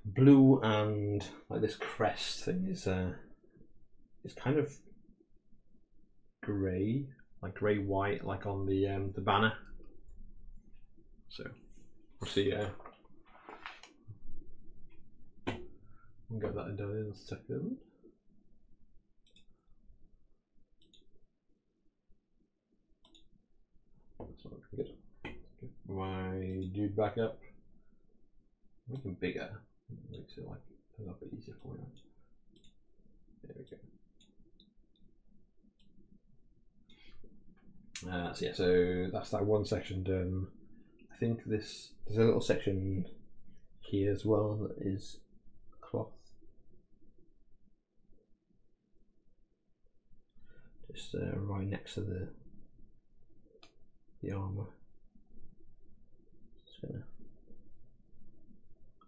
blue, and like this crest thing is kind of grey, like grey white, like on the banner. So we'll see. We'll get that done in a second. That's not good. Get my dude back up. Make him bigger. Makes it like a little bit easier for you. There we go. So yeah, so that's that one section done. I think there's a little section here as well that is cloth. Just right next to the armor.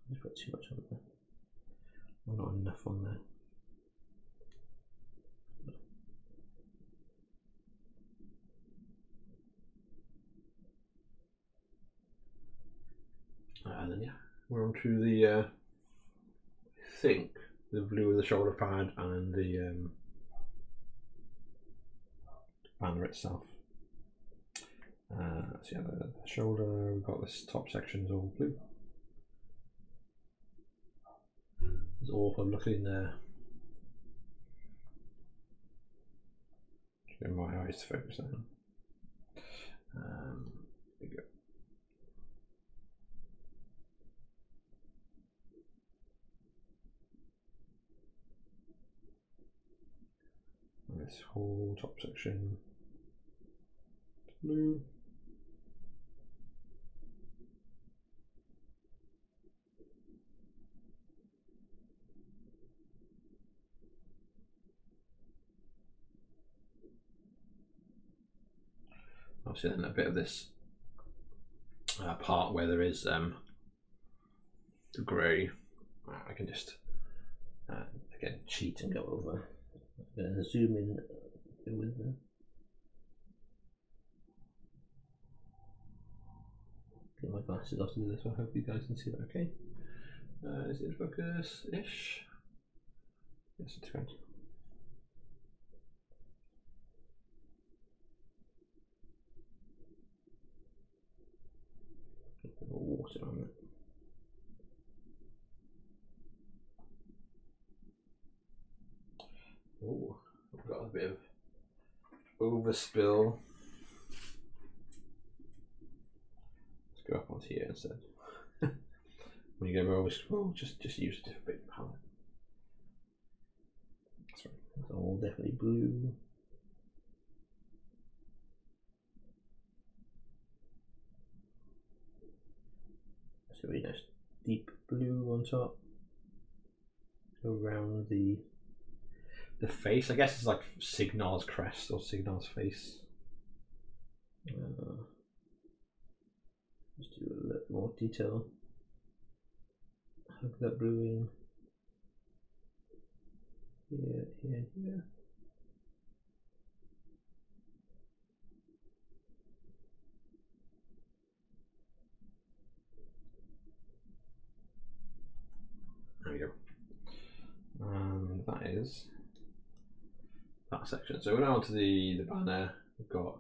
Just put too much on there. Or not enough on there. And then yeah, we're on to the I think the blue of the shoulder pad and the banner itself. So yeah, the shoulder, we've got this top section's all blue. It's awful looking there. Get my eyes to focus on. There we go. And this whole top section is blue. Obviously then a bit of this part where there is the grey, I can just again cheat and go over. I'm going to zoom in with them. Get my glasses off to do this, so I hope you guys can see that okay. Is it in focus-ish? Yes, it's great. Get a bit more water on it. Oh, I've got a bit of overspill. Let's go up onto here instead. when you go always well, just use a different bit palette. That's right. It's all definitely blue. So really nice deep blue on top. Around the face, I guess it's like Sigmar's crest or Sigmar's face. Just do a little more detail. Hug that bluing. Here, here, here. There we go. And that is that section. So we're now onto the banner. We've got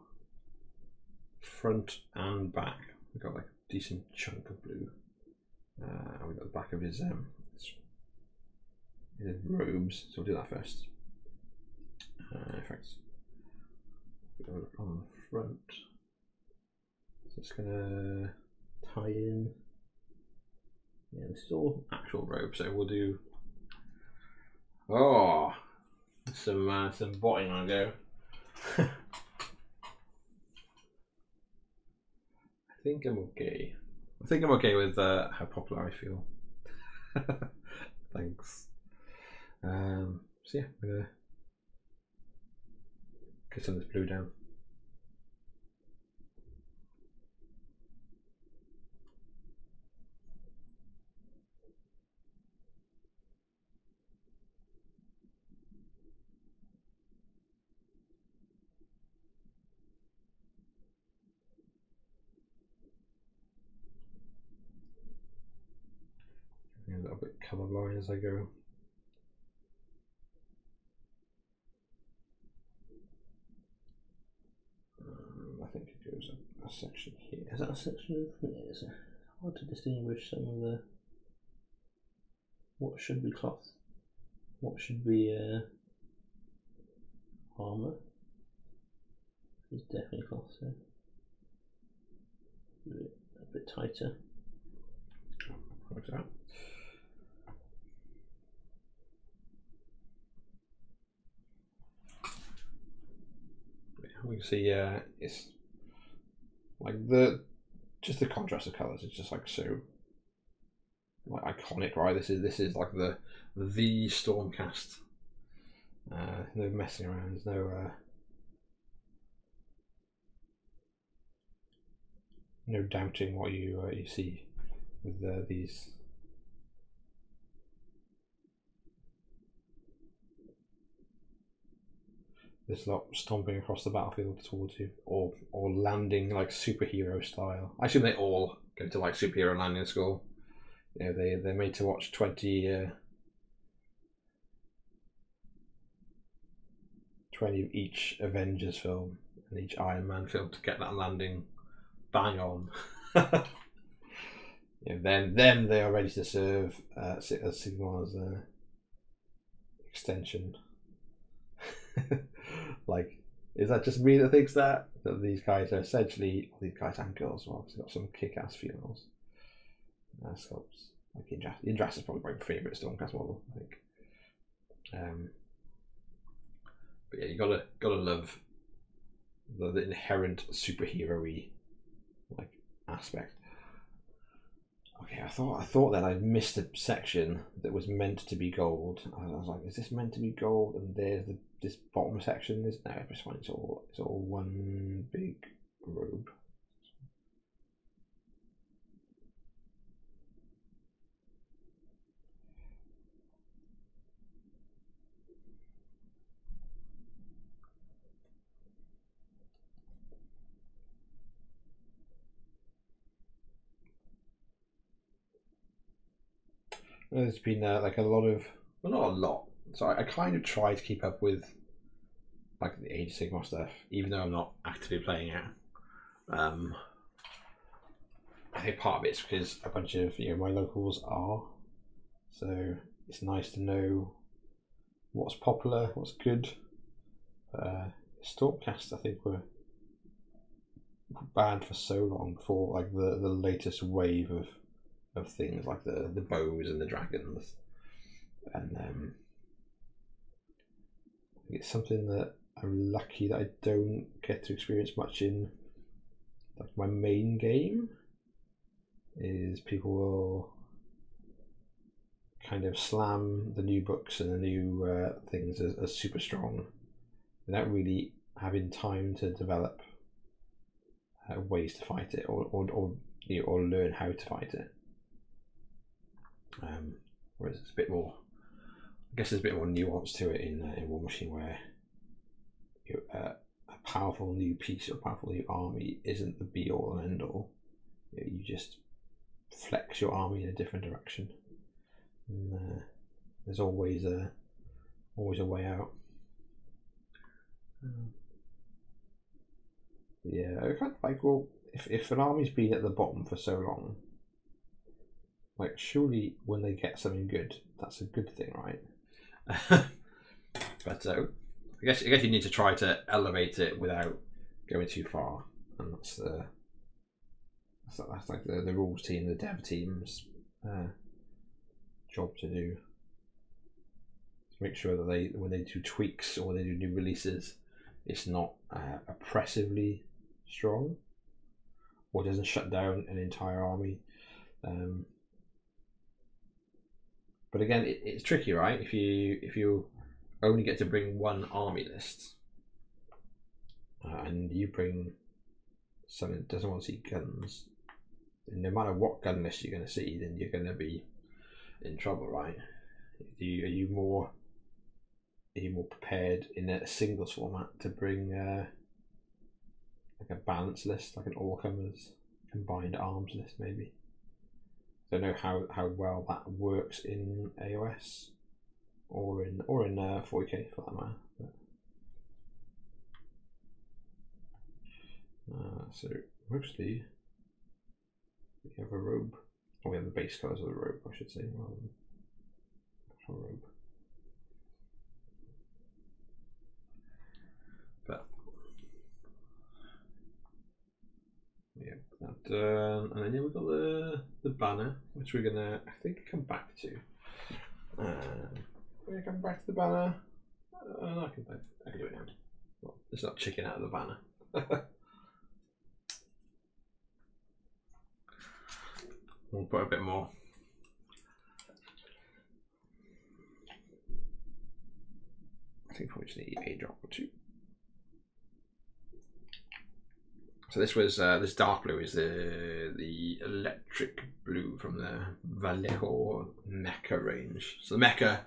front and back. We've got like a decent chunk of blue. And we've got the back of his robes. So we'll do that first. Effects. We'll look on the front. So it's gonna tie in. Yeah, this is all actual robe. So we'll do. Oh, some botting on go. I think I'm okay. I think I'm okay with how popular I feel. Thanks. So yeah, I'm gonna get some of this blue down. A little bit colourblind as I go. I think it goes a section here. Is that a section? Yeah, it's hard to distinguish some of the. What should be cloth? What should be armour? It's definitely cloth, so a bit tighter. Like that. We can see it's like just the contrast of colours is just like so like iconic, right? This is like the Stormcast. No messing around. There's no doubting what you see with these. This lot stomping across the battlefield towards you, or landing like superhero style. I assume they all go to like superhero landing school. Yeah, they're made to watch 20 of each Avengers film and each Iron Man film to get that landing bang on. Yeah, then they are ready to serve as Sigmar's extension. Like, is that just me that thinks that these guys are essentially, well, these guys and girls as well, because they've got some kick-ass females sculpts. Like Indras is probably my favourite Stormcast model, I think. But yeah, you gotta love the inherent superhero-y like aspect. Okay, I thought that I'd missed a section that was meant to be gold. I was like, is this meant to be gold? And there's this bottom section. Is no, this one. It's all one big robe. There's been like a lot of, well, not a lot. So I kind of try to keep up with like the Age of Sigmar stuff, even though I'm not actively playing it. I think part of it's because a bunch of my locals are, so it's nice to know what's popular, what's good. Stormcast, I think, were banned for so long before like the latest wave of of things like the bows and the dragons, and it's something that I'm lucky that I don't get to experience much in like my main game. Is people will kind of slam the new books and the new things as super strong without really having time to develop ways to fight it or learn how to fight it. Whereas it's a bit more, I guess there's a bit more nuance to it in War Machine, where a powerful new piece or powerful new army isn't the be all and end all. You just flex your army in a different direction, and there's always a way out. Yeah, I kind of like, well, if an army's been at the bottom for so long, like surely when they get something good, that's a good thing, right? But I guess you need to try to elevate it without going too far, and that's like the rules team, the dev team's job to do. To make sure that when they do tweaks or they do new releases, it's not oppressively strong, or doesn't shut down an entire army. But again, it's tricky, right? If you only get to bring one army list, and you bring something that doesn't want to see guns, then no matter what gun list you're going to see, then you're going to be in trouble, right? Are you more prepared in a singles format to bring like a balanced list, like an all-comers combined arms list, maybe? I don't know how well that works in AoS or in 40k for that matter. But, so mostly we have a robe, or we have the base colours of the robe, I should say, rather than actual robe. But yeah, that and then we've got the banner, which we're gonna, I think, come back to. We're gonna come back to the banner. I can do it now. Well, it's not chicken out of the banner. We'll put a bit more. I think probably just need a drop or two. So this was this dark blue is the electric blue from the Vallejo mecha range. So the mecha,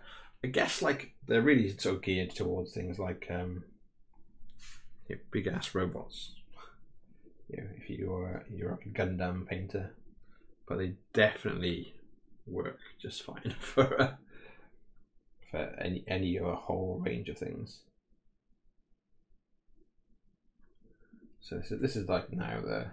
I guess, like they're really sort of geared towards things like big ass robots. If you're a Gundam painter, but they definitely work just fine for any of a whole range of things. So this is like now the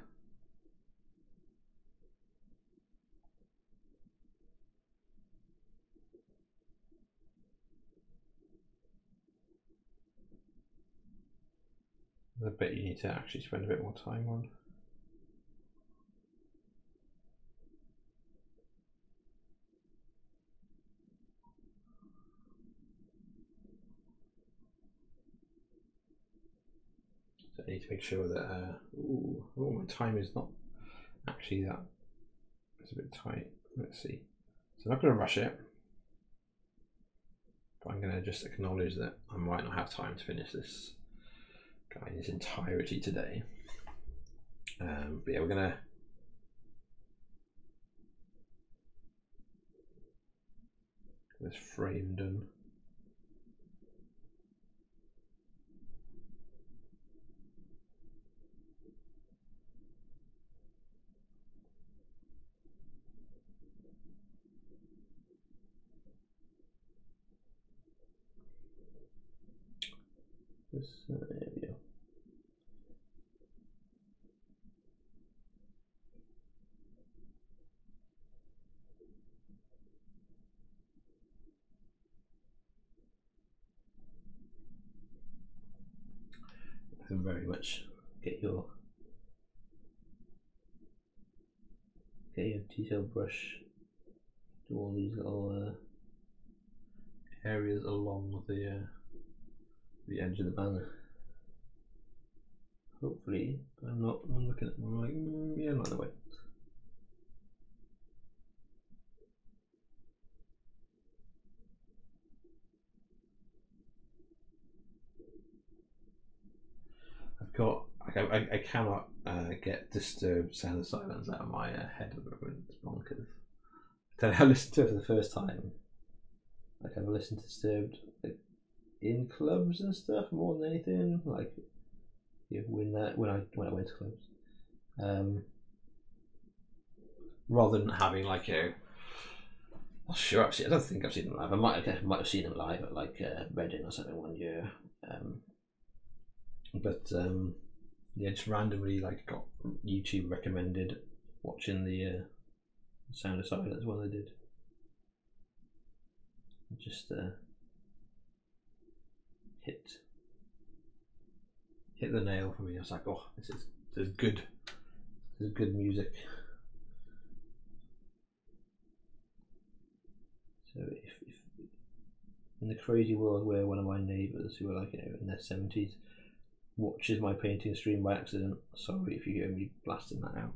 bit you need to actually spend a bit more time on. So I need to make sure that my time is not actually that. It's a bit tight. Let's see. So I'm not going to rush it, but I'm going to just acknowledge that I might not have time to finish this guy in its entirety today. But yeah, we're going to get this frame done. There we go. You can very much get your detail brush do all these little areas along the edge of the banner. Hopefully, I'm looking at them like, yeah, not the way. I cannot get Disturbed Sound of Silence out of my head at the moment. It's bonkers. I listened to it for the first time. Like, I've listened to Disturbed like, in clubs and stuff more than anything. Like, when I went to clubs, rather than having like well, sure, I don't think I've seen them live. I might have seen them live at like Reading or something one year. But yeah, just randomly like got YouTube recommended watching the Sound of Silence one they did. Just hit the nail for me. I was like, oh, this is good. This is good music. So if in the crazy world where one of my neighbours who are like in their 70s watches my painting stream by accident, sorry if you hear me blasting that out.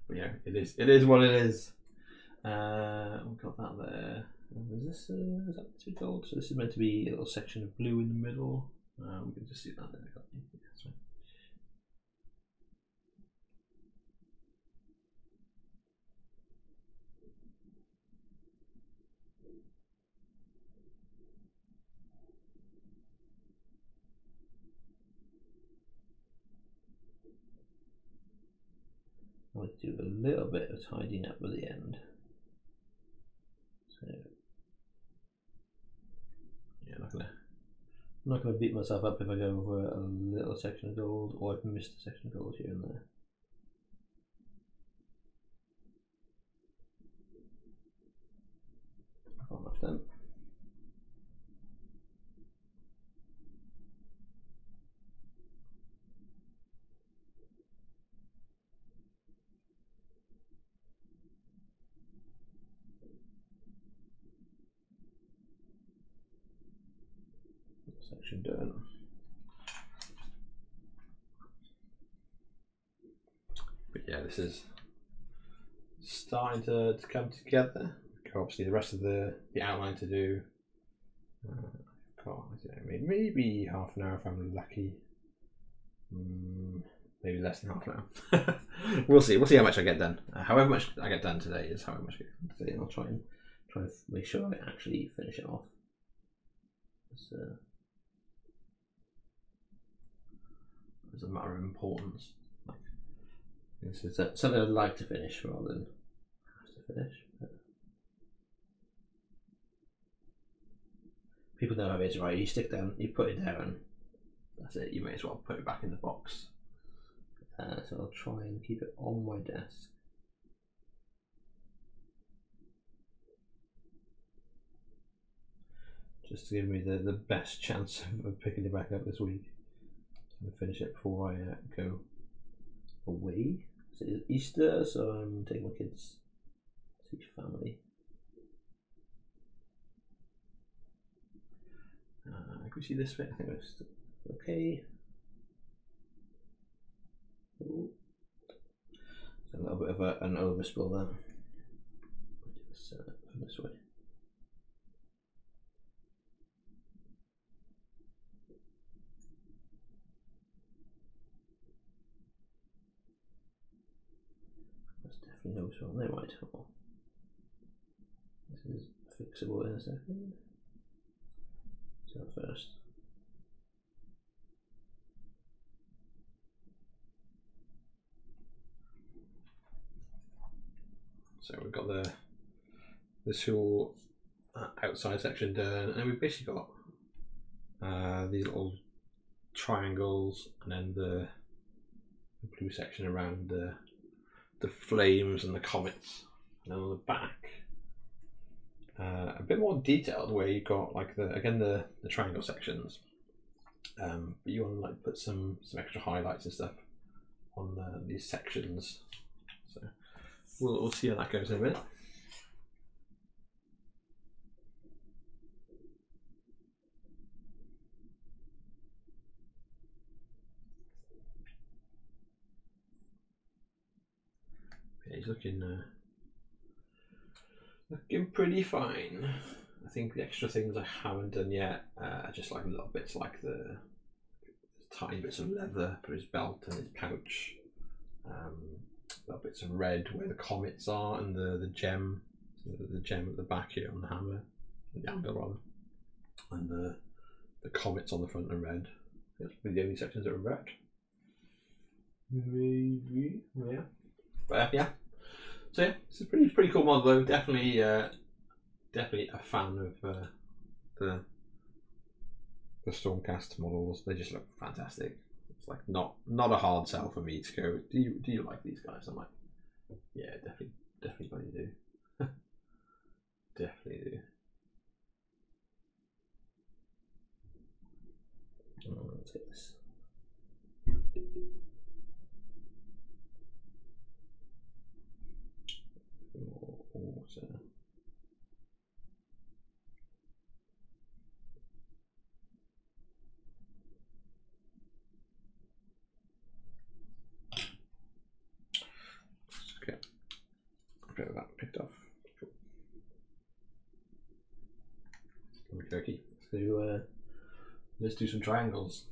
But yeah, it is what it is. We've got that there. Is that to be told? So this is meant to be a little section of blue in the middle. We can just see that there. That's right. I want to do a little bit of tidying up at the end. So yeah, I'm not gonna beat myself up if I go over a little section of gold or I've missed a section of gold here and there. I've got enough done. Section done. But yeah, this is starting to come together. Obviously, the rest of the outline to do. Maybe half an hour if I'm lucky. Maybe less than half an hour. We'll see. We'll see how much I get done. However much I get done today is however much I get done today, and I'll try and make sure I actually finish it off. As a matter of importance. Like, this is something I'd like to finish rather than have to finish. But people know how it is, right? You stick down, you put it down, that's it. You may as well put it back in the box. So I'll try and keep it on my desk. Just to give me the best chance of picking it back up this week. I'm gonna finish it before I go away. So it's Easter, so I'm taking my kids to see family. Can we see this bit? I think it's okay. Ooh. So a little bit of an overspill there. Let's do this way. No spill there, right? Oh. This is fixable in a second. So first. So we've got this whole outside section done, and we've basically got these little triangles, and then the blue section around the flames and the comets, and then on the back a bit more detailed where you've got like the triangle sections, but you want to like put some extra highlights and stuff on these sections. So we'll see how that goes in a minute. Yeah, he's looking pretty fine. I think the extra things I haven't done yet are just like little bits, like the tiny bits of leather for his belt and his pouch, little bits of red where the comets are, and the gem at the back here on the hammer, the anvil rather, and the comets on the front are red. That's the only sections that are red. Maybe, yeah. But yeah. So yeah, it's a pretty cool mod though. Definitely a fan of the Stormcast models. They just look fantastic. It's like not a hard sell for me to go, do you like these guys? I'm like, yeah, definitely bloody do. Definitely do. Oh, let's get this. Water. Okay, get that picked off. Cool. Okay, so let's do some triangles.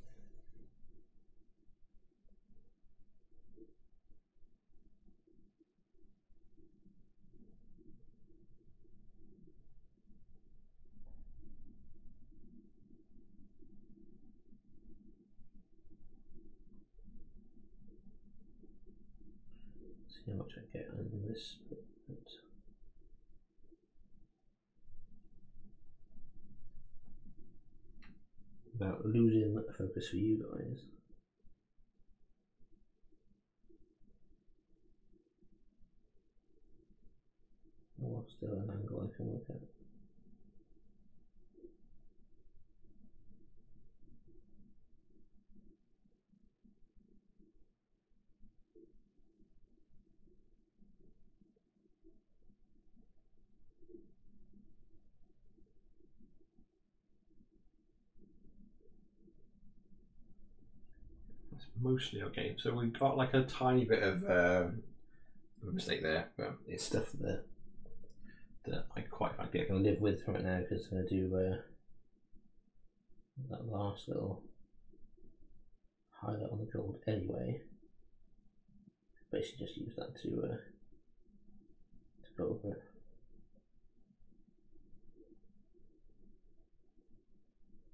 See how much I get on this bit. About losing focus for you guys. Oh, still an angle I can work out. That's mostly okay. So we've got like a tiny bit of a mistake there, but it's stuff that I quite frankly I can live with right now, because I'm going to do that last little highlight on the gold anyway. Basically just use that to go over it.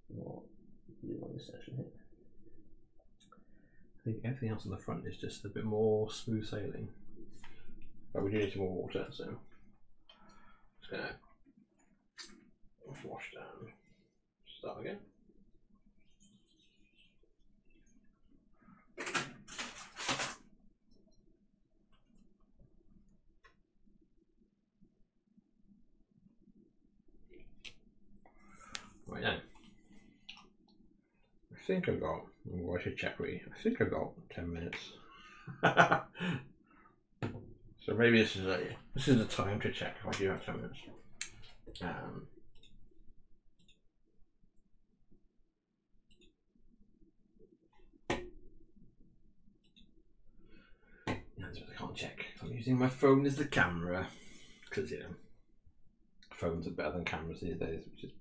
What we do on this section here. I think everything else on the front is just a bit more smooth sailing, but we do need some more water, so I'm just gonna wash down. Start again. Right now, I think I've got, I should check really, I think I've got 10 minutes. So maybe this is the time to check if I do have 10 minutes. I can't check. I'm using my phone as the camera, because you know, phones are better than cameras these days, which is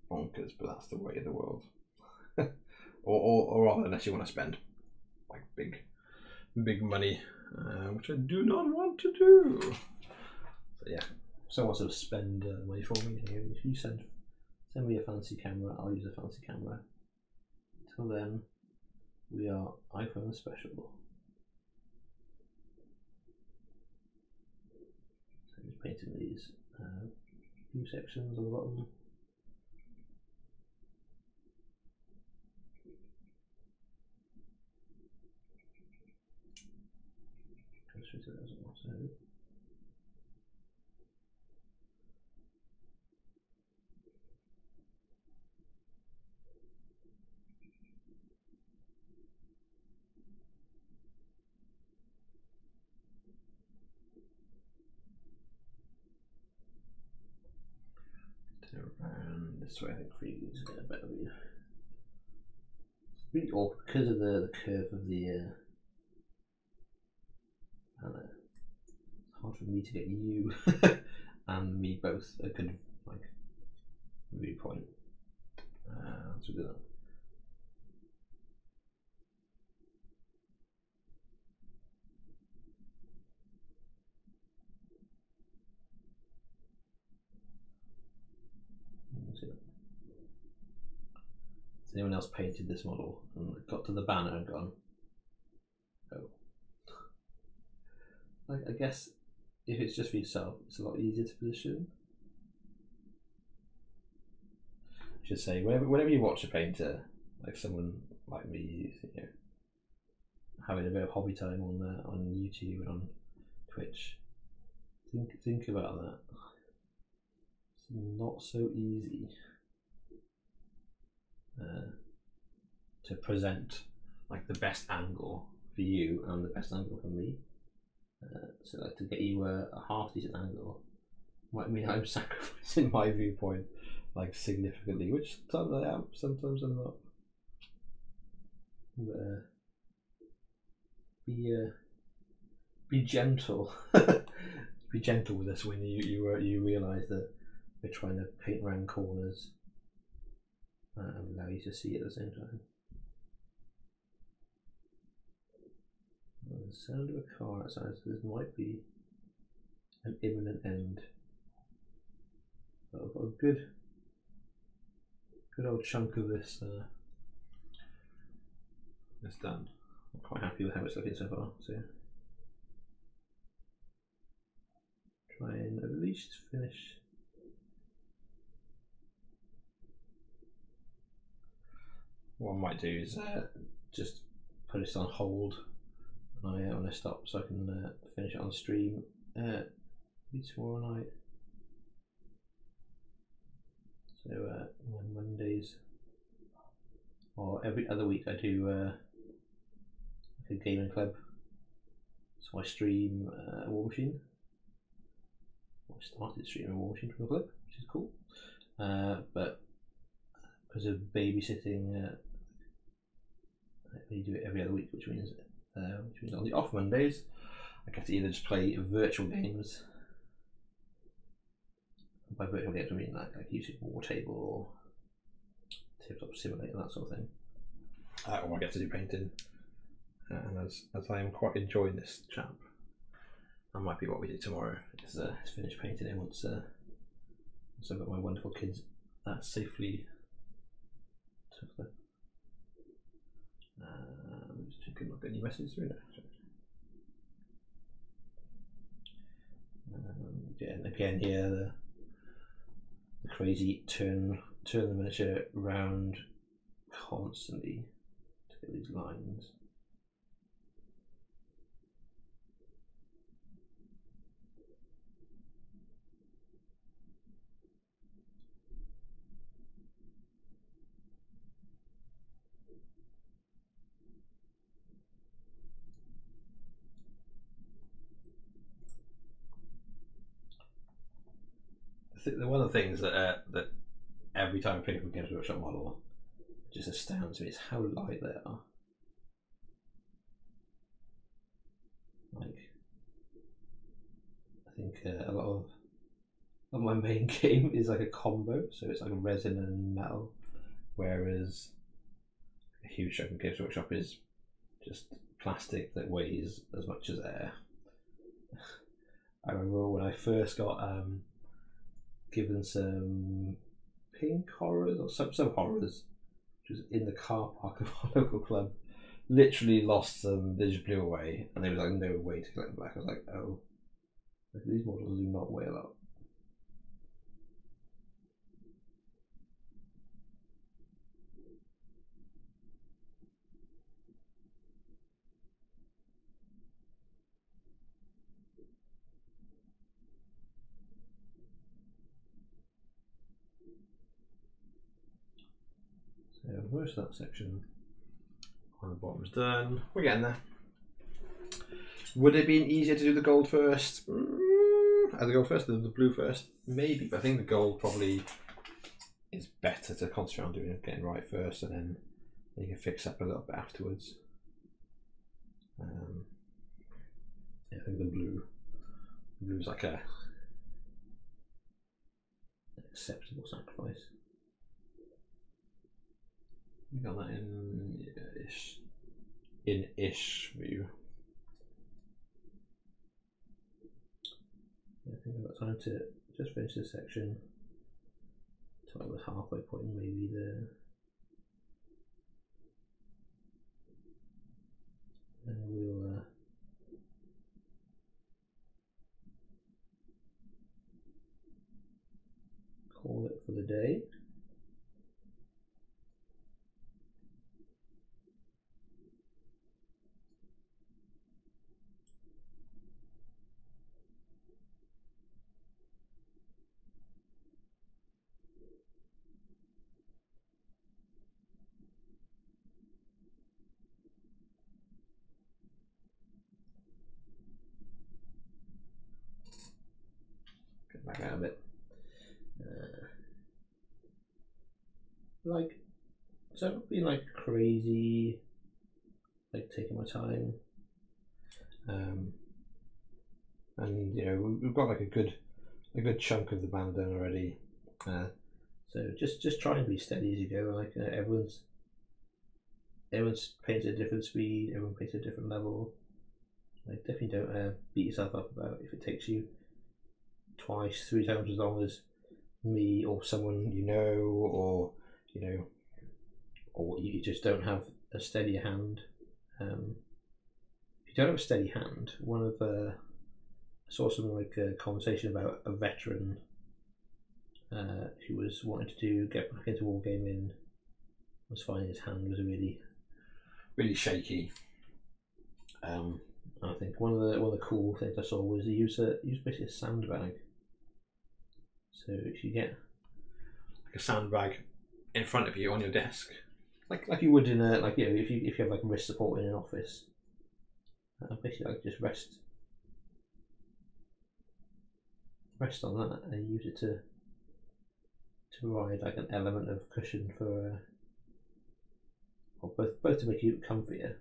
bonkers, but that's the way of the world. or unless you want to spend like big money, which I do not want to do. So yeah, someone wants to spend money for me. If you send me a fancy camera, I'll use a fancy camera. Until then, we are iPhone special. So just painting these few sections on the bottom. Through to those also. this way, I think, for you to get a better view. It's really awkward because of the curve of the. I don't know. It's hard for me to get you and me both a good like viewpoint. So do that. Has anyone else painted this model and got to the banner and gone, oh? Like, I guess if it's just for yourself, it's a lot easier to position. I should say, whenever you watch a painter, like someone like me, you know, having a bit of hobby time on YouTube and on Twitch, think about that. It's not so easy to present like the best angle for you and the best angle for me. So like to get you a half decent angle might mean I'm sacrificing my viewpoint like significantly, which sometimes I am, sometimes I'm not. But be gentle. Be gentle with us when you realise that we're trying to paint around corners and allow you to see at the same time. The sound of a car outside, so this might be an imminent end. But I've got a good old chunk of this done. I'm quite happy with how it's looking so far. So try and at least finish. What I might do is just put this on hold when I stop, so I can finish it on stream maybe tomorrow night. So on Mondays or every other week I do like a gaming club. So I stream War Machine. I started streaming War Machine from the club, which is cool. But because of babysitting, I only do it every other week, which means on the off Mondays I get to either just play virtual games. By virtual games I mean like using War Table or Tabletop Simulator, that sort of thing. Or I get to do painting. And as I am quite enjoying this chap, that might be what we do tomorrow. Is finish painting it once I've got my wonderful kids safely tucked up. Just checking I've got any messages through now. Yeah, and again here the crazy turn the miniature round constantly to get these lines. One of the things that every time I pick up a Games Workshop model just astounds me is how light they are. Like, I think a lot of my main game is like a combo, so it's like resin and metal, whereas a huge chunk of Games Workshop is just plastic that weighs as much as air. I remember when I first got given some pink horrors or some horrors, which was in the car park of our local club. Literally lost them, they just blew away, and there was like no way to collect them back. I was like, oh, these models do not weigh a lot. So most of that section on the bottom's done. We're getting there. Would it have been easier to do the gold first? The gold first, the blue first? Maybe, but I think the gold probably it's better to concentrate on getting right first, and then you can fix up a little bit afterwards. I think the blue's like a acceptable sacrifice. We got that in ish view. I think I've got time to just finish this section. Talk about the halfway point, maybe there. And we'll call it for the day. Get back out a bit. Like, so I've been like crazy, like taking my time, and you know we've got like a good chunk of the band done already. So just try and be steady as you go. Like everyone's paints at a different speed. Everyone paints at a different level. Like definitely don't beat yourself up about if it takes you twice, 3 times as long as me or someone you know, or you know, or you just don't have a steady hand. If you don't have a steady hand, one of I saw something like a conversation about a veteran who was wanting to get back into wargaming, was finding his hand was really shaky. I think one of the cool things I saw was use basically a sandbag. So if you get like a sandbag in front of you on your desk, like you would in a, like, you know, if you have like wrist support in an office, basically like just rest on that and use it to provide like an element of cushion for both to make you comfier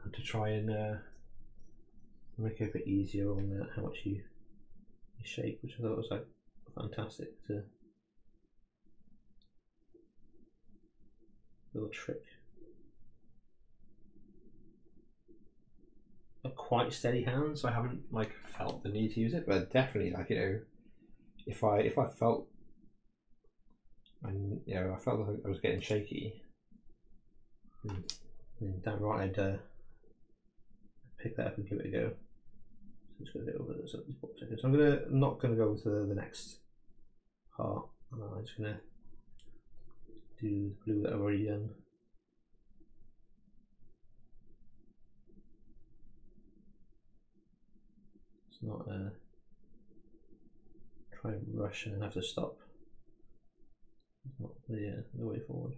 and to try and make it a bit easier on how much you shake, which I thought was like fantastic little trick. I've quite steady hands, so I haven't like felt the need to use it, but definitely, like, you know, if I felt, and you know, I felt like I was getting shaky, then damn right I'd pick that up and give it a go. So I'm just gonna go over this at these seconds. I'm not gonna go to the next part. I'm just gonna do the blue that I've already done. It's not try and rush and have to stop. It's not the way forward.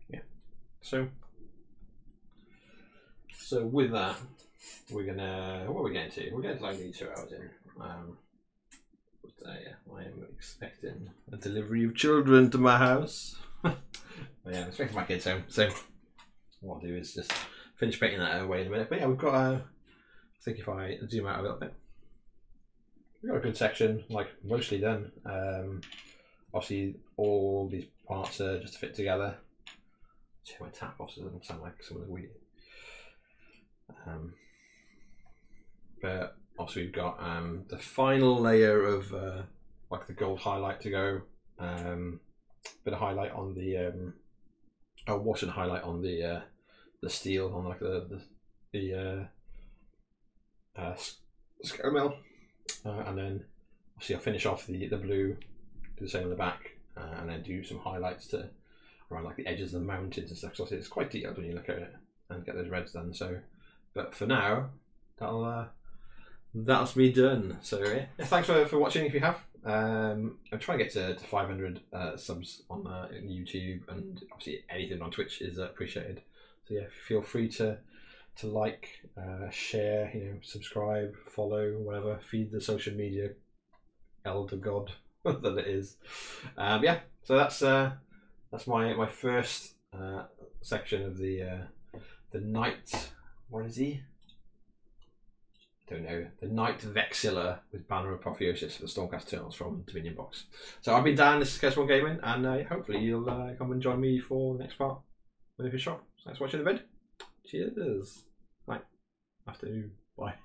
Yeah. So with that, we're gonna, what are we getting to? We're getting to like 2 hours in. I am expecting a delivery of children to my house. Yeah, I'm expecting my kids home. So what I'll do is just finish painting that away in a minute. But yeah, we've got I think if I zoom out a little bit, we've got a good section, like mostly done. Obviously all these parts are just to fit together. See my tap off so it doesn't sound like some of the weird. But also we've got the final layer of like the gold highlight to go, bit of highlight on the wash and highlight on the steel on like the scale mill, and then obviously I'll finish off the blue, do the same on the back, and then do some highlights to around like the edges of the mountains and stuff. So it's quite detailed when you look at it and get those reds done. So, but for now, that's me done. So yeah, thanks for watching if you have. I'm trying to get to 500 subs on YouTube, and obviously anything on Twitch is appreciated. So yeah, feel free to to like, share, subscribe, follow, whatever. Feed the social media elder god that it is. Yeah, so that's my first section of the knight. What is he? Don't know. The Knight Vexilla with Banner of Apotheosis for the Stormcast Eternals from Dominion Box. So I've been Dan, this is Casual Gaming, and hopefully you'll come and join me for the next part with the shop. So thanks for watching the vid. Cheers. Night. Afternoon. Bye.